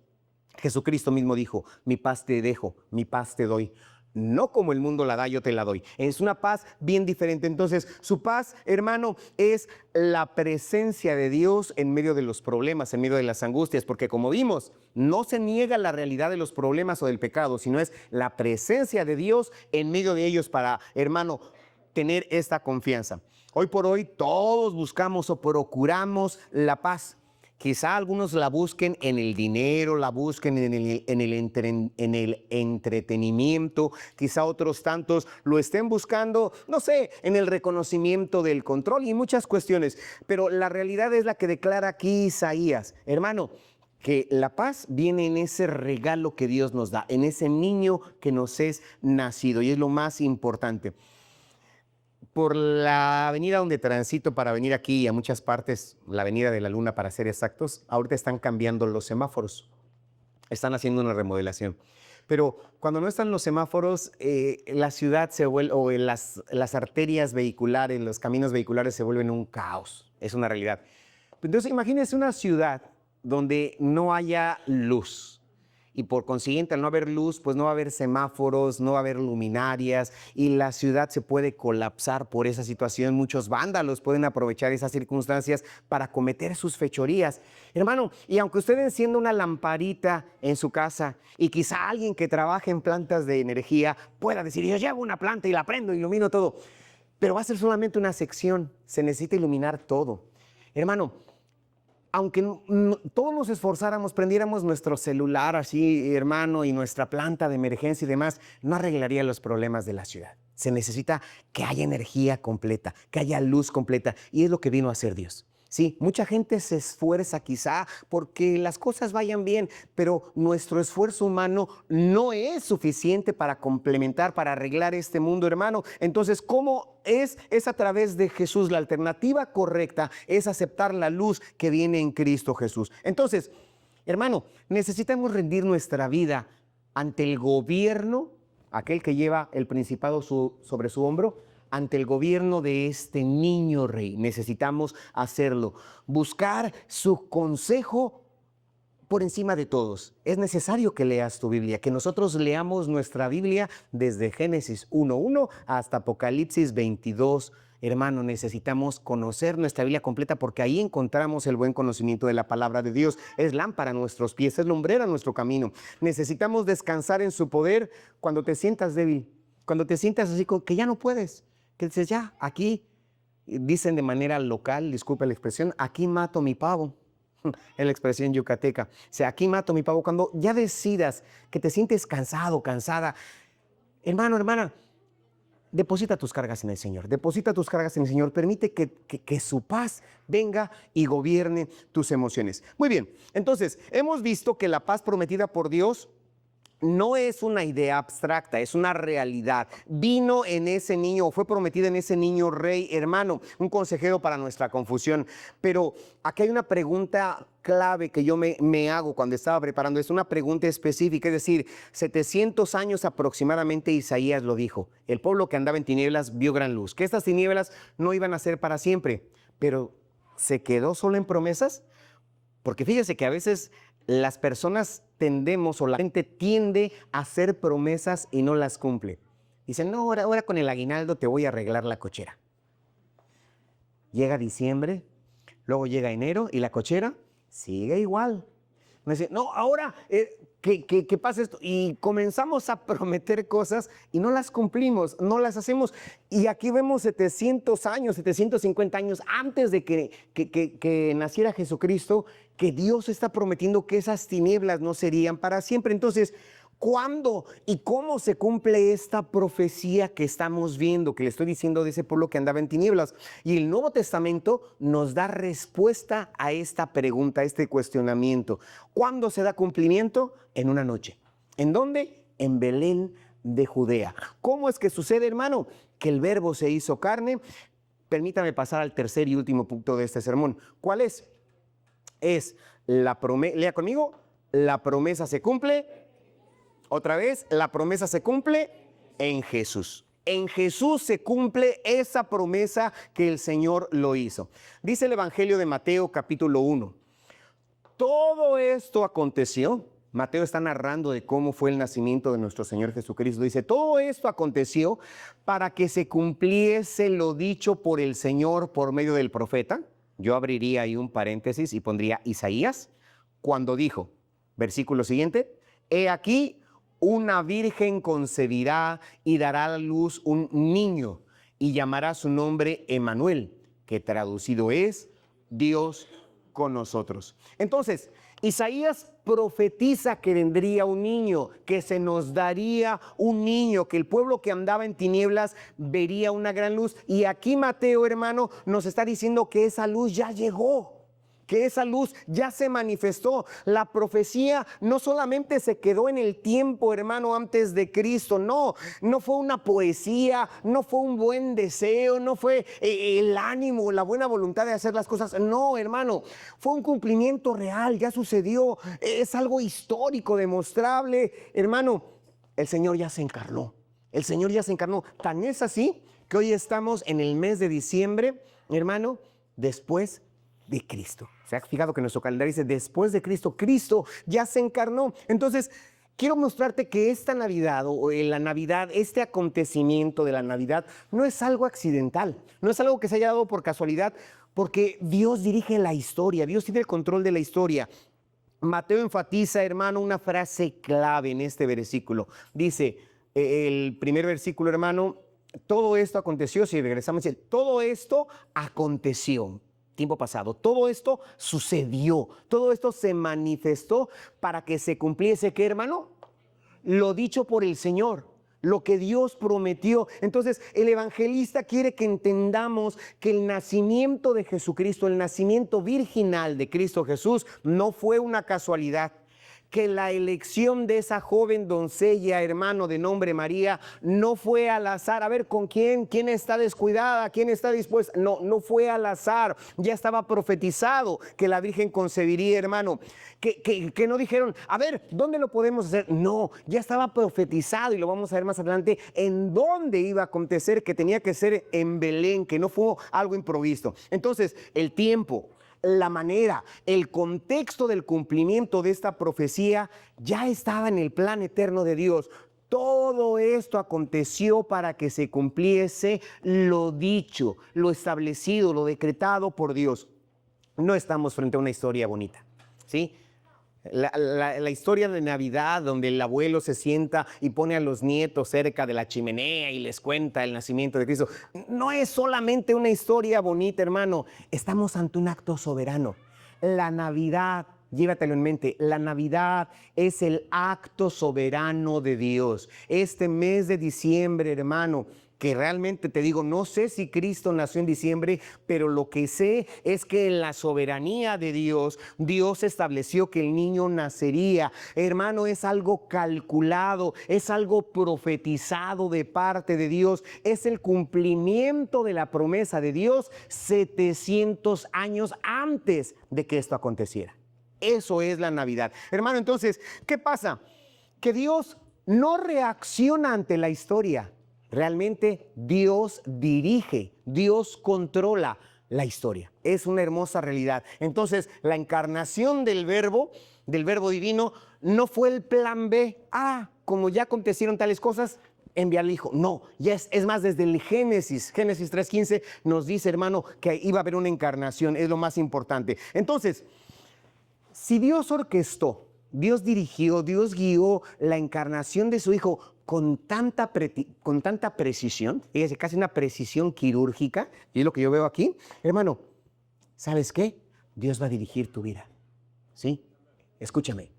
Jesucristo mismo dijo, mi paz te dejo, mi paz te doy. No como el mundo la da, yo te la doy. Es una paz bien diferente. Entonces, su paz, hermano, es la presencia de Dios en medio de los problemas, en medio de las angustias, porque como vimos, no se niega la realidad de los problemas o del pecado, sino es la presencia de Dios en medio de ellos para, hermano, tener esta confianza. Hoy por hoy todos buscamos o procuramos la paz. Quizá algunos la busquen en el dinero, la busquen en el entretenimiento, quizá otros tantos lo estén buscando, no sé, en el reconocimiento del control y muchas cuestiones. Pero la realidad es la que declara aquí Isaías. Hermano, que la paz viene en ese regalo que Dios nos da, en ese niño que nos es nacido, y es lo más importante. Por la avenida donde transito para venir aquí y a muchas partes, la avenida de la Luna para ser exactos, ahorita están cambiando los semáforos, están haciendo una remodelación. Pero cuando no están los semáforos, la ciudad se vuelve, o las arterias vehiculares, los caminos vehiculares se vuelven un caos, es una realidad. Entonces imagínense una ciudad donde no haya luz. Y por consiguiente, al no haber luz, pues no va a haber semáforos, no va a haber luminarias y la ciudad se puede colapsar por esa situación. Muchos vándalos pueden aprovechar esas circunstancias para cometer sus fechorías. Hermano, y aunque usted encienda una lamparita en su casa y quizá alguien que trabaje en plantas de energía pueda decir, yo llevo una planta y la prendo, ilumino todo, pero va a ser solamente una sección, se necesita iluminar todo. Hermano, aunque todos nos esforzáramos, prendiéramos nuestro celular así, hermano, y nuestra planta de emergencia y demás, no arreglaría los problemas de la ciudad. Se necesita que haya energía completa, que haya luz completa, y es lo que vino a hacer Dios. Sí, mucha gente se esfuerza quizá porque las cosas vayan bien, pero nuestro esfuerzo humano no es suficiente para complementar, para arreglar este mundo, hermano. Entonces, ¿cómo es? Es a través de Jesús. La alternativa correcta es aceptar la luz que viene en Cristo Jesús. Entonces, hermano, necesitamos rendir nuestra vida ante el gobierno, aquel que lleva el principado sobre su hombro, ante el gobierno de este niño rey. Necesitamos hacerlo. Buscar su consejo por encima de todos. Es necesario que leas tu Biblia, que nosotros leamos nuestra Biblia desde Génesis 1:1 hasta Apocalipsis 22. Hermano, necesitamos conocer nuestra Biblia completa porque ahí encontramos el buen conocimiento de la palabra de Dios. Es lámpara a nuestros pies, es lumbrera a nuestro camino. Necesitamos descansar en su poder cuando te sientas débil, cuando te sientas así como que ya no puedes. Que dices, ya, aquí, dicen de manera local, disculpe la expresión, aquí mato mi pavo, es la expresión yucateca. O sea, aquí mato mi pavo. Cuando ya decidas que te sientes cansado, cansada, hermano, hermana, deposita tus cargas en el Señor, deposita tus cargas en el Señor, permite que su paz venga y gobierne tus emociones. Muy bien, entonces, hemos visto que la paz prometida por Dios no es una idea abstracta, es una realidad. Vino en ese niño, fue prometida en ese niño rey, hermano, un consejero para nuestra confusión. Pero aquí hay una pregunta clave que yo me hago cuando estaba preparando. Es una pregunta específica, es decir, 700 años aproximadamente Isaías lo dijo. El pueblo que andaba en tinieblas vio gran luz. Que estas tinieblas no iban a ser para siempre, pero ¿se quedó solo en promesas? Porque fíjese que a veces las personas tendemos o la gente tiende a hacer promesas y no las cumple. Dicen, no, ahora con el aguinaldo te voy a arreglar la cochera. Llega diciembre, luego llega enero y la cochera sigue igual. Me dice, no, ahora que pasa esto. Y comenzamos a prometer cosas y no las cumplimos, no las hacemos. Y aquí vemos 700 años, 750 años antes de que naciera Jesucristo, que Dios está prometiendo que esas tinieblas no serían para siempre. Entonces, ¿cuándo y cómo se cumple esta profecía que estamos viendo, que le estoy diciendo de ese pueblo que andaba en tinieblas? Y el Nuevo Testamento nos da respuesta a esta pregunta, a este cuestionamiento. ¿Cuándo se da cumplimiento? En una noche. ¿En dónde? En Belén de Judea. ¿Cómo es que sucede, hermano? Que el Verbo se hizo carne. Permítame pasar al tercer y último punto de este sermón. ¿Cuál es? Es la promesa, lea conmigo, la promesa se cumple. Otra vez, la promesa se cumple en Jesús. En Jesús se cumple esa promesa que el Señor lo hizo. Dice el Evangelio de Mateo capítulo 1. Todo esto aconteció. Mateo está narrando de cómo fue el nacimiento de nuestro Señor Jesucristo. Dice, todo esto aconteció para que se cumpliese lo dicho por el Señor por medio del profeta. Yo abriría ahí un paréntesis y pondría Isaías, cuando dijo, versículo siguiente, he aquí, una virgen concebirá y dará a la luz un niño y llamará su nombre Emmanuel, que traducido es Dios con nosotros. Entonces, Isaías profetiza que vendría un niño, que se nos daría un niño, que el pueblo que andaba en tinieblas vería una gran luz. Y aquí Mateo, hermano, nos está diciendo que esa luz ya llegó, que esa luz ya se manifestó. La profecía no solamente se quedó en el tiempo, hermano, antes de Cristo. No fue una poesía, no fue un buen deseo, no fue el ánimo, la buena voluntad de hacer las cosas. No, hermano, fue un cumplimiento real, ya sucedió. Es algo histórico, demostrable. Hermano, el Señor ya se encarnó. El Señor ya se encarnó. Tan es así que hoy estamos en el mes de diciembre, hermano, después de Cristo. ¿Se ha fijado que nuestro calendario dice después de Cristo? Cristo ya se encarnó. Entonces, quiero mostrarte que esta Navidad o la Navidad, este acontecimiento de la Navidad, no es algo accidental, no es algo que se haya dado por casualidad, porque Dios dirige la historia, Dios tiene el control de la historia. Mateo enfatiza, hermano, una frase clave en este versículo. Dice, el primer versículo, hermano, todo esto aconteció, si regresamos, dice, todo esto aconteció. Tiempo pasado, todo esto sucedió, todo esto se manifestó para que se cumpliese, ¿qué, hermano? Lo dicho por el Señor, lo que Dios prometió. Entonces, el evangelista quiere que entendamos que el nacimiento de Jesucristo, el nacimiento virginal de Cristo Jesús, no fue una casualidad. Que la elección de esa joven doncella, hermano, de nombre María, no fue al azar. A ver, ¿con quién está descuidada? ¿Quién está dispuesta? No fue al azar. Ya estaba profetizado que la Virgen concebiría, hermano. Que no dijeron, a ver, ¿dónde lo podemos hacer? No, ya estaba profetizado, y lo vamos a ver más adelante, en dónde iba a acontecer, que tenía que ser en Belén, que no fue algo improvisto. Entonces, el tiempo, la manera, el contexto del cumplimiento de esta profecía ya estaba en el plan eterno de Dios. Todo esto aconteció para que se cumpliese lo dicho, lo establecido, lo decretado por Dios. No estamos frente a una historia bonita, ¿sí? La historia de Navidad, donde el abuelo se sienta y pone a los nietos cerca de la chimenea y les cuenta el nacimiento de Cristo, no es solamente una historia bonita, hermano. Estamos ante un acto soberano. La Navidad, llévatelo en mente, la Navidad es el acto soberano de Dios. Este mes de diciembre, hermano, que realmente te digo, no sé si Cristo nació en diciembre, pero lo que sé es que en la soberanía de Dios, Dios estableció que el niño nacería. Hermano, es algo calculado, es algo profetizado de parte de Dios, es el cumplimiento de la promesa de Dios 700 años antes de que esto aconteciera. Eso es la Navidad. Hermano, entonces, ¿qué pasa? Que Dios no reacciona ante la historia. Realmente Dios dirige, Dios controla la historia. Es una hermosa realidad. Entonces, la encarnación del verbo divino, no fue el plan B. Como ya acontecieron tales cosas, enviar al Hijo. No, ya es más, desde el Génesis 3:15 nos dice, hermano, que iba a haber una encarnación. Es lo más importante. Entonces, si Dios orquestó, Dios dirigió, Dios guió la encarnación de su Hijo con tanta precisión, fíjese, casi una precisión quirúrgica, y es lo que yo veo aquí, hermano, ¿sabes qué? Dios va a dirigir tu vida, ¿sí? Escúchame,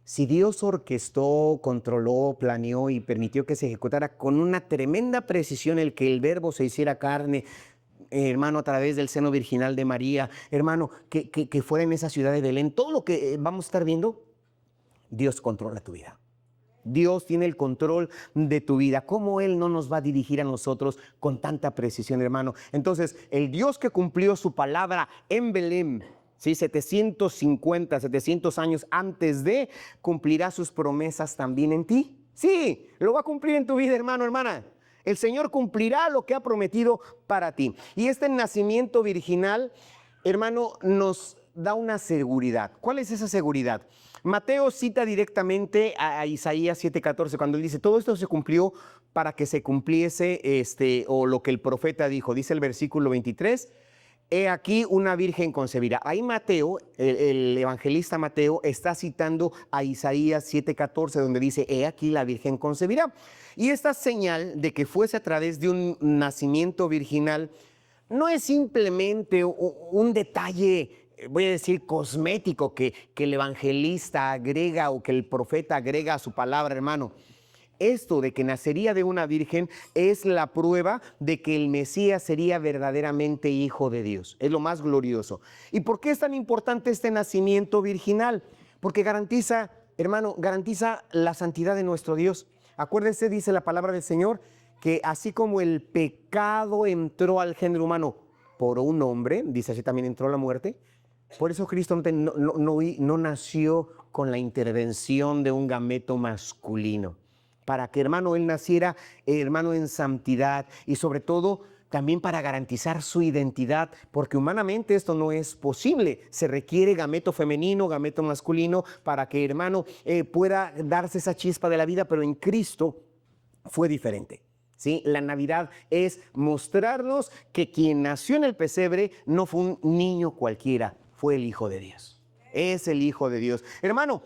si Dios orquestó, controló, planeó y permitió que se ejecutara con una tremenda precisión el que el verbo se hiciera carne, hermano, a través del seno virginal de María, hermano, que fuera en esa ciudad de Belén, todo lo que vamos a estar viendo, Dios controla tu vida. Dios tiene el control de tu vida. ¿Cómo Él no nos va a dirigir a nosotros con tanta precisión, hermano? Entonces, el Dios que cumplió su palabra en Belén, ¿sí? 700 años antes de, cumplirá sus promesas también en ti. Sí, lo va a cumplir en tu vida, hermano, hermana. El Señor cumplirá lo que ha prometido para ti. Y este nacimiento virginal, hermano, nos da una seguridad. ¿Cuál es esa seguridad? Mateo cita directamente a Isaías 7:14 cuando él dice, todo esto se cumplió para que se cumpliese o lo que el profeta dijo. Dice el versículo 23, he aquí una virgen concebirá. Ahí Mateo, el evangelista Mateo, está citando a Isaías 7:14 donde dice, he aquí la virgen concebirá. Y esta señal de que fuese a través de un nacimiento virginal no es simplemente un detalle voy a decir, cosmético que el evangelista agrega o que el profeta agrega a su palabra, hermano. Esto de que nacería de una virgen es la prueba de que el Mesías sería verdaderamente hijo de Dios. Es lo más glorioso. ¿Y por qué es tan importante este nacimiento virginal? Porque garantiza, hermano, garantiza la santidad de nuestro Dios. Acuérdese, dice la palabra del Señor, que así como el pecado entró al género humano por un hombre, dice así también entró la muerte. Por eso Cristo no nació con la intervención de un gameto masculino. Para que, hermano, Él naciera, hermano, en santidad y sobre todo también para garantizar su identidad, porque humanamente esto no es posible. Se requiere gameto femenino, gameto masculino, para que, hermano, pueda darse esa chispa de la vida, pero en Cristo fue diferente. ¿Sí? La Navidad es mostrarnos que quien nació en el pesebre no fue un niño cualquiera, fue el Hijo de Dios. Es el Hijo de Dios. Hermano,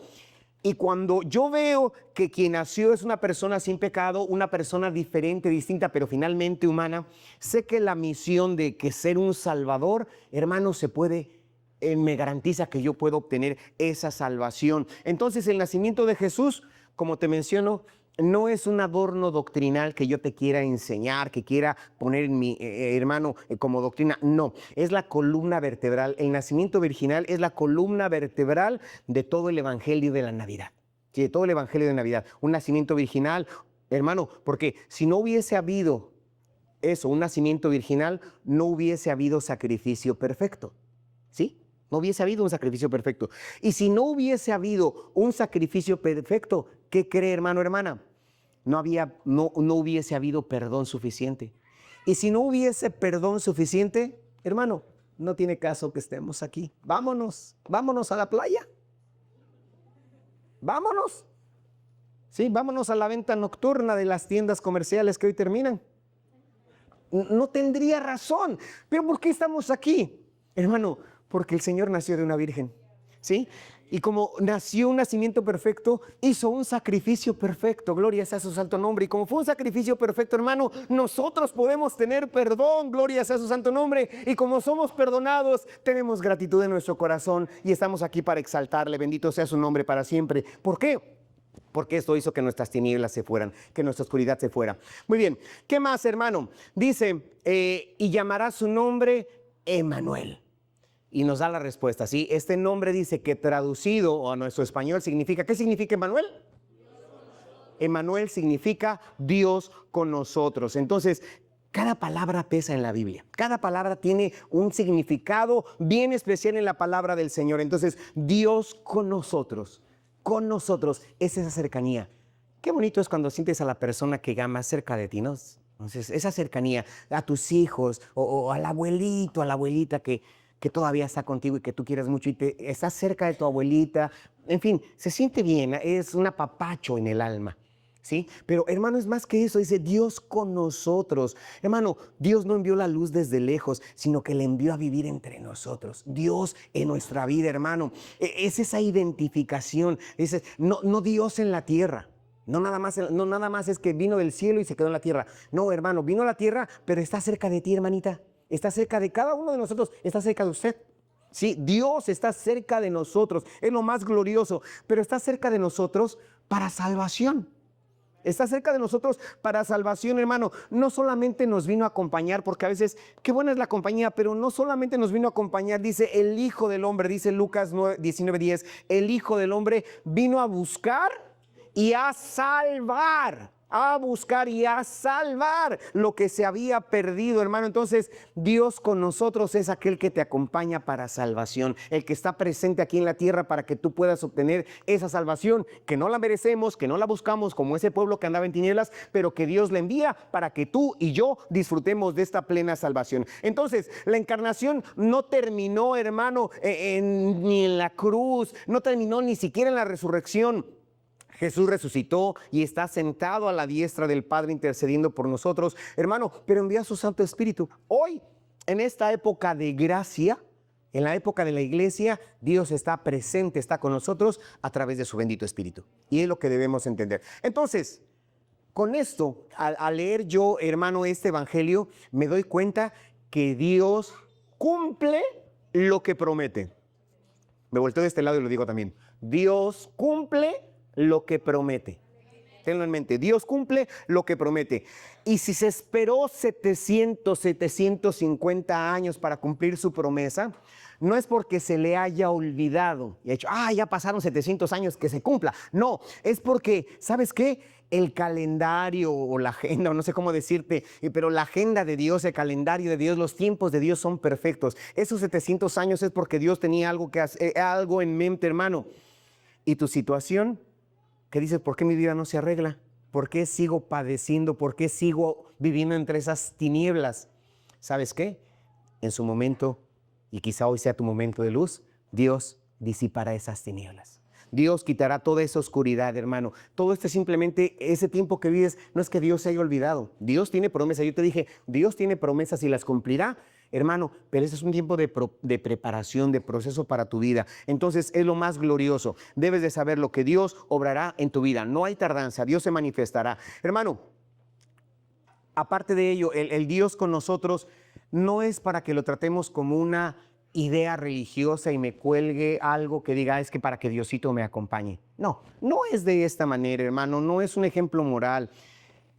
y cuando yo veo que quien nació es una persona sin pecado, una persona diferente, distinta, pero finalmente humana, sé que la misión de que ser un salvador, hermano, se puede, me garantiza que yo puedo obtener esa salvación. Entonces el nacimiento de Jesús, como te menciono, no es un adorno doctrinal que yo te quiera enseñar, que quiera poner en mi hermano como doctrina. No, es la columna vertebral. El nacimiento virginal es la columna vertebral de todo el evangelio de la Navidad. Sí, de todo el evangelio de Navidad. Un nacimiento virginal, hermano, porque si no hubiese habido eso, un nacimiento virginal, no hubiese habido sacrificio perfecto. ¿Sí? No hubiese habido un sacrificio perfecto. Y si no hubiese habido un sacrificio perfecto, ¿qué cree, hermano, hermana? No hubiese habido perdón suficiente. Y si no hubiese perdón suficiente, hermano, no tiene caso que estemos aquí. Vámonos a la playa. Vámonos. Sí, vámonos a la venta nocturna de las tiendas comerciales que hoy terminan. No tendría razón. ¿Pero por qué estamos aquí? Hermano, porque el Señor nació de una virgen, ¿sí? Y como nació un nacimiento perfecto, hizo un sacrificio perfecto, gloria sea su santo nombre. Y como fue un sacrificio perfecto, hermano, nosotros podemos tener perdón, gloria sea su santo nombre. Y como somos perdonados, tenemos gratitud en nuestro corazón y estamos aquí para exaltarle, bendito sea su nombre para siempre. ¿Por qué? Porque esto hizo que nuestras tinieblas se fueran, que nuestra oscuridad se fuera. Muy bien, ¿qué más, hermano? Dice, y llamará su nombre Emmanuel. Y nos da la respuesta, ¿sí? Este nombre dice que traducido a nuestro español significa, ¿qué significa Emmanuel? Emmanuel significa Dios con nosotros. Entonces, cada palabra pesa en la Biblia. Cada palabra tiene un significado bien especial en la palabra del Señor. Entonces, Dios con nosotros es esa cercanía. Qué bonito es cuando sientes a la persona que amas cerca de ti, ¿no? Entonces, esa cercanía a tus hijos o al abuelito, a la abuelita que todavía está contigo y que tú quieres mucho y estás cerca de tu abuelita. En fin, se siente bien, es un apapacho en el alma, ¿sí? Pero, hermano, es más que eso, dice Dios con nosotros. Hermano, Dios no envió la luz desde lejos, sino que la envió a vivir entre nosotros. Dios en nuestra vida, hermano. Es esa identificación. Dice, no Dios en la tierra. No nada más es que vino del cielo y se quedó en la tierra. No, hermano, vino a la tierra, pero está cerca de ti, hermanita. Está cerca de cada uno de nosotros, está cerca de usted. Sí, Dios está cerca de nosotros, es lo más glorioso, pero está cerca de nosotros para salvación. Está cerca de nosotros para salvación, hermano. No solamente nos vino a acompañar, porque a veces, qué buena es la compañía, pero no solamente nos vino a acompañar, dice el Hijo del Hombre, dice Lucas 19:10, el Hijo del Hombre vino a buscar y a salvar. A buscar y a salvar lo que se había perdido, hermano. Entonces, Dios con nosotros es aquel que te acompaña para salvación, el que está presente aquí en la tierra para que tú puedas obtener esa salvación, que no la merecemos, que no la buscamos como ese pueblo que andaba en tinieblas, pero que Dios le envía para que tú y yo disfrutemos de esta plena salvación. Entonces, la encarnación no terminó, hermano, ni en la cruz, no terminó ni siquiera en la resurrección. Jesús resucitó y está sentado a la diestra del Padre intercediendo por nosotros, hermano, pero envía a su Santo Espíritu. Hoy, en esta época de gracia, en la época de la iglesia, Dios está presente, está con nosotros a través de su bendito Espíritu. Y es lo que debemos entender. Entonces, con esto, al leer yo, hermano, este evangelio, me doy cuenta que Dios cumple lo que promete. Me volteo de este lado y lo digo también. Dios cumple lo que promete. Tenlo en mente, Dios cumple lo que promete. Y si se esperó 750 años para cumplir su promesa, no es porque se le haya olvidado y ha hecho, ya pasaron 700 años que se cumpla. No, es porque, ¿sabes qué? El calendario o la agenda, o no sé cómo decirte, pero la agenda de Dios, el calendario de Dios, los tiempos de Dios son perfectos. Esos 700 años es porque Dios tenía algo que hacer, algo en mente, hermano. Y tu situación, que dices, ¿por qué mi vida no se arregla? ¿Por qué sigo padeciendo? ¿Por qué sigo viviendo entre esas tinieblas? ¿Sabes qué? En su momento, y quizá hoy sea tu momento de luz, Dios disipará esas tinieblas. Dios quitará toda esa oscuridad, hermano. Todo esto es simplemente ese tiempo que vives. No es que Dios se haya olvidado. Dios tiene promesas. Yo te dije, Dios tiene promesas y las cumplirá, hermano. Pero ese es un tiempo de preparación, de proceso para tu vida. Entonces es lo más glorioso. Debes de saber lo que Dios obrará en tu vida. No hay tardanza. Dios se manifestará. Hermano, aparte de ello, el Dios con nosotros no es para que lo tratemos como una idea religiosa y me cuelgue algo que diga es que para que Diosito me acompañe. No, no es de esta manera, hermano, no es un ejemplo moral.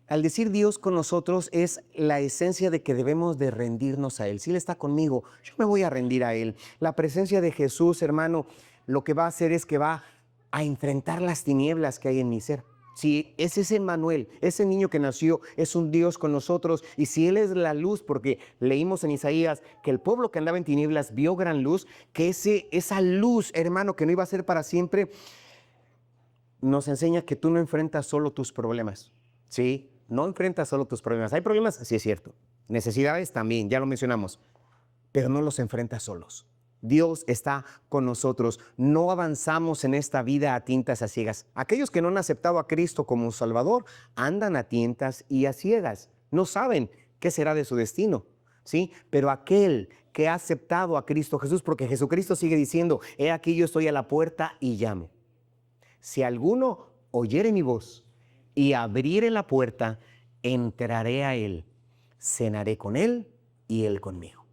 Al decir Dios con nosotros es la esencia de que debemos de rendirnos a Él. Si Él está conmigo, yo me voy a rendir a Él. La presencia de Jesús, hermano, lo que va a hacer es que va a enfrentar las tinieblas que hay en mi ser. Si es ese Emmanuel, ese niño que nació, es un Dios con nosotros, y si Él es la luz, porque leímos en Isaías que el pueblo que andaba en tinieblas vio gran luz, que esa luz, hermano, que no iba a ser para siempre, nos enseña que tú no enfrentas solo tus problemas, ¿sí? No enfrentas solo tus problemas. ¿Hay problemas? Sí, es cierto. Necesidades también, ya lo mencionamos, pero no los enfrentas solos. Dios está con nosotros. No avanzamos en esta vida a tientas y a ciegas. Aquellos que no han aceptado a Cristo como Salvador andan a tientas y a ciegas. No saben qué será de su destino, ¿sí? Pero aquel que ha aceptado a Cristo Jesús, porque Jesucristo sigue diciendo, he aquí yo estoy a la puerta y llamo. Si alguno oyere mi voz y abriere la puerta, entraré a él, cenaré con él y él conmigo.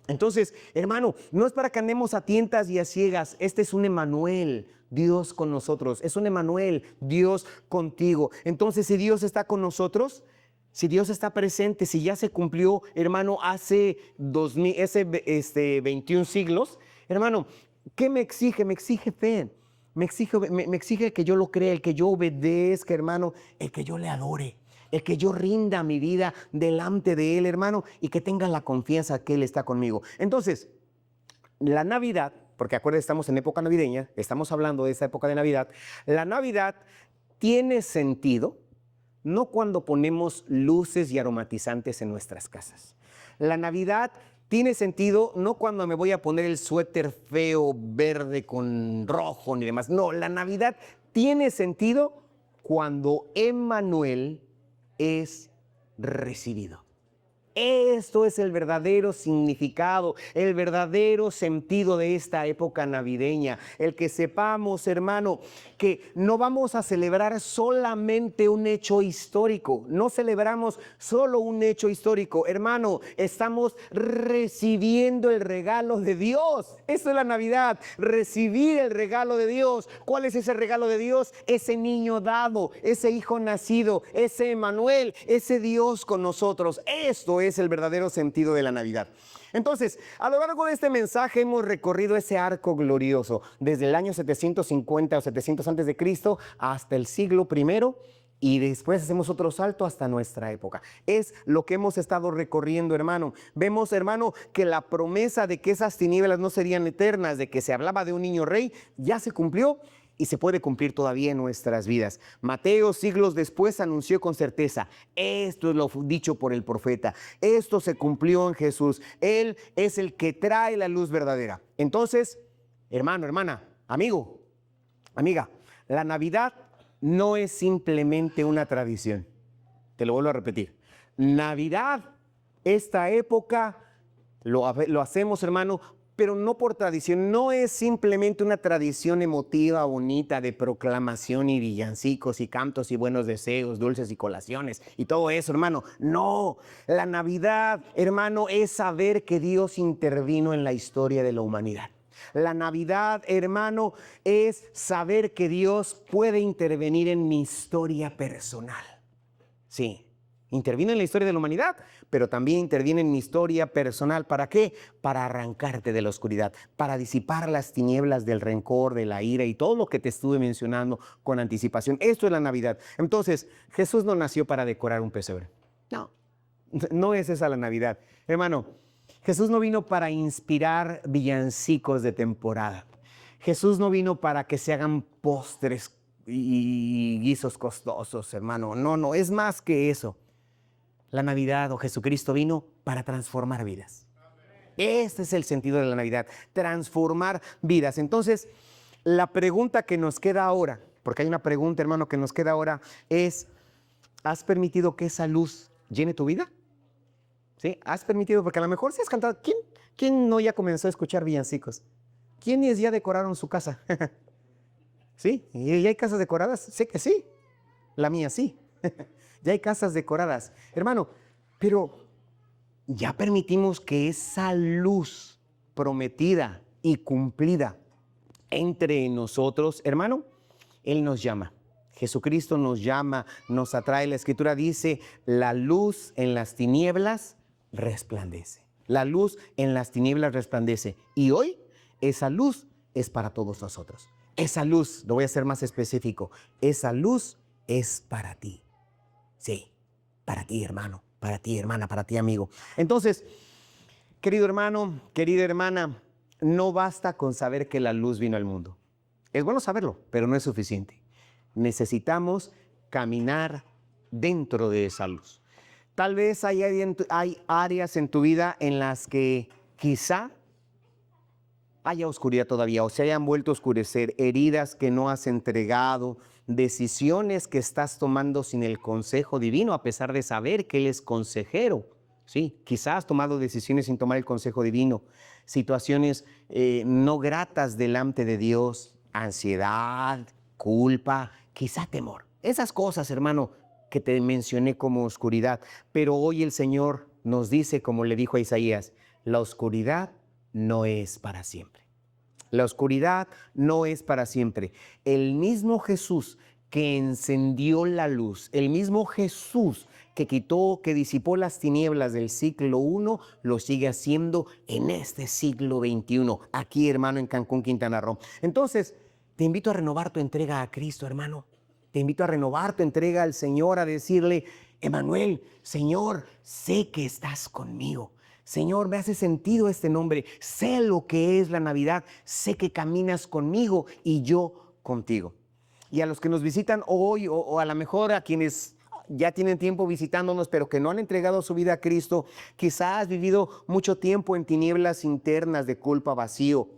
Entonces, hermano, no es para que andemos a tientas y a ciegas. Este es un Emmanuel, Dios con nosotros. Es un Emmanuel, Dios contigo. Entonces, si Dios está con nosotros, si Dios está presente, si ya se cumplió, hermano, hace 21 siglos, hermano, ¿qué me exige? Me exige fe. Me exige que yo lo crea, el que yo obedezca, hermano, el que yo le adore, el que yo rinda mi vida delante de Él, hermano, y que tenga la confianza que Él está conmigo. Entonces, la Navidad, porque acuérdense, estamos en época navideña, estamos hablando de esa época de Navidad, la Navidad tiene sentido no cuando ponemos luces y aromatizantes en nuestras casas. La Navidad tiene sentido no cuando me voy a poner el suéter feo verde con rojo ni demás. No, la Navidad tiene sentido cuando Emmanuel es recibido. Esto es el verdadero significado, el verdadero sentido de esta época navideña. El que sepamos, hermano, que no vamos a celebrar solamente un hecho histórico. No celebramos solo un hecho histórico. Hermano, estamos recibiendo el regalo de Dios. Eso es la Navidad, recibir el regalo de Dios. ¿Cuál es ese regalo de Dios? Ese niño dado, ese hijo nacido, ese Emmanuel, ese Dios con nosotros. Esto es el verdadero sentido de la Navidad. Entonces, a lo largo de este mensaje hemos recorrido ese arco glorioso, desde el año 750 o 700 antes de Cristo hasta el siglo I, y después hacemos otro salto hasta nuestra época. Es lo que hemos estado recorriendo, hermano. Vemos, hermano, que la promesa de que esas tinieblas no serían eternas, de que se hablaba de un niño rey, ya se cumplió. Y se puede cumplir todavía en nuestras vidas. Mateo, siglos después, anunció con certeza, esto es lo dicho por el profeta, esto se cumplió en Jesús, Él es el que trae la luz verdadera. Entonces, hermano, hermana, amigo, amiga, la Navidad no es simplemente una tradición. Te lo vuelvo a repetir. Navidad, esta época, lo hacemos, hermano, pero no por tradición, no es simplemente una tradición emotiva, bonita, de proclamación y villancicos y cantos y buenos deseos, dulces y colaciones y todo eso, hermano. No, la Navidad, hermano, es saber que Dios intervino en la historia de la humanidad. La Navidad, hermano, es saber que Dios puede intervenir en mi historia personal. Sí, interviene en la historia de la humanidad, pero también interviene en mi historia personal. ¿Para qué? Para arrancarte de la oscuridad, para disipar las tinieblas del rencor, de la ira y todo lo que te estuve mencionando con anticipación. Esto es la Navidad. Entonces, Jesús no nació para decorar un pesebre. No, no es esa la Navidad. Hermano, Jesús no vino para inspirar villancicos de temporada. Jesús no vino para que se hagan postres y guisos costosos, hermano. No, no, es más que eso. La Navidad o Jesucristo vino para transformar vidas. Este es el sentido de la Navidad, transformar vidas. Entonces, la pregunta que nos queda ahora, porque hay una pregunta, hermano, que nos queda ahora, es, ¿has permitido que esa luz llene tu vida? ¿Sí? ¿Has permitido? Porque a lo mejor si has cantado, ¿quién no ya comenzó a escuchar villancicos? ¿Quiénes ya decoraron su casa? ¿Sí? ¿Y hay casas decoradas? Sé que sí. La mía sí. Ya hay casas decoradas. Hermano, pero ya permitimos que esa luz prometida y cumplida entre nosotros, hermano. Él nos llama. Jesucristo nos llama, nos atrae. La Escritura dice, la luz en las tinieblas resplandece. La luz en las tinieblas resplandece. Y hoy esa luz es para todos nosotros. Esa luz, lo voy a hacer más específico, esa luz es para ti. Sí, para ti, hermano, para ti, hermana, para ti, amigo. Entonces, querido hermano, querida hermana, no basta con saber que la luz vino al mundo. Es bueno saberlo, pero no es suficiente. Necesitamos caminar dentro de esa luz. Tal vez hay áreas en tu vida en las que quizá haya oscuridad todavía o se hayan vuelto a oscurecer, heridas que no has entregado, decisiones que estás tomando sin el consejo divino, a pesar de saber que Él es consejero. Sí, quizás has tomado decisiones sin tomar el consejo divino, situaciones no gratas delante de Dios, ansiedad, culpa, quizá temor. Esas cosas, hermano, que te mencioné como oscuridad. Pero hoy el Señor nos dice, como le dijo a Isaías, la oscuridad no es para siempre. La oscuridad no es para siempre. El mismo Jesús que encendió la luz, el mismo Jesús que quitó, que disipó las tinieblas del siglo I, lo sigue haciendo en este siglo XXI, aquí, hermano, en Cancún, Quintana Roo. Entonces, te invito a renovar tu entrega a Cristo, hermano. Te invito a renovar tu entrega al Señor, a decirle, Emanuel, Señor, sé que estás conmigo. Señor, me hace sentido este nombre, sé lo que es la Navidad, sé que caminas conmigo y yo contigo. Y a los que nos visitan hoy o a lo mejor a quienes ya tienen tiempo visitándonos, pero que no han entregado su vida a Cristo, quizás has vivido mucho tiempo en tinieblas internas de culpa, vacío,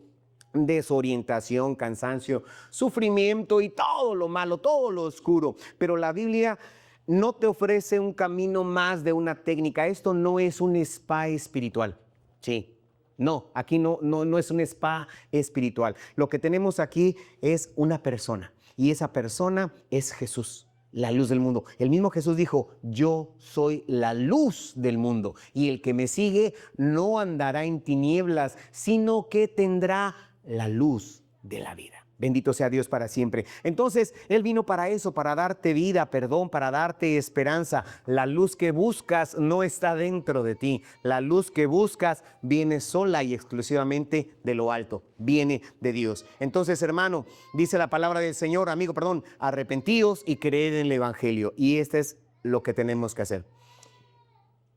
desorientación, cansancio, sufrimiento y todo lo malo, todo lo oscuro. Pero la Biblia no te ofrece un camino más de una técnica. Esto no es un spa espiritual. Sí, no, aquí no es un spa espiritual. Lo que tenemos aquí es una persona y esa persona es Jesús, la luz del mundo. El mismo Jesús dijo, yo soy la luz del mundo y el que me sigue no andará en tinieblas, sino que tendrá la luz de la vida. Bendito sea Dios para siempre. Entonces, Él vino para eso, para darte vida, perdón, para darte esperanza. La luz que buscas no está dentro de ti. La luz que buscas viene sola y exclusivamente de lo alto. Viene de Dios. Entonces, hermano, dice la palabra del Señor, amigo, perdón, arrepentíos y creed en el Evangelio. Y este es lo que tenemos que hacer.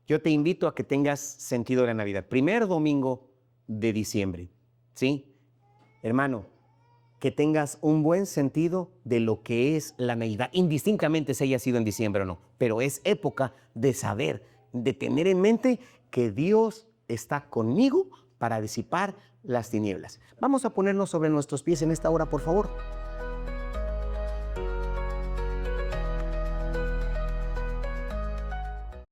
Yo te invito a que tengas sentido de la Navidad. Primer domingo de diciembre, ¿sí? Hermano, que tengas un buen sentido de lo que es la Navidad, indistintamente si haya sido en diciembre o no, pero es época de saber, de tener en mente que Dios está conmigo para disipar las tinieblas. Vamos a ponernos sobre nuestros pies en esta hora, por favor.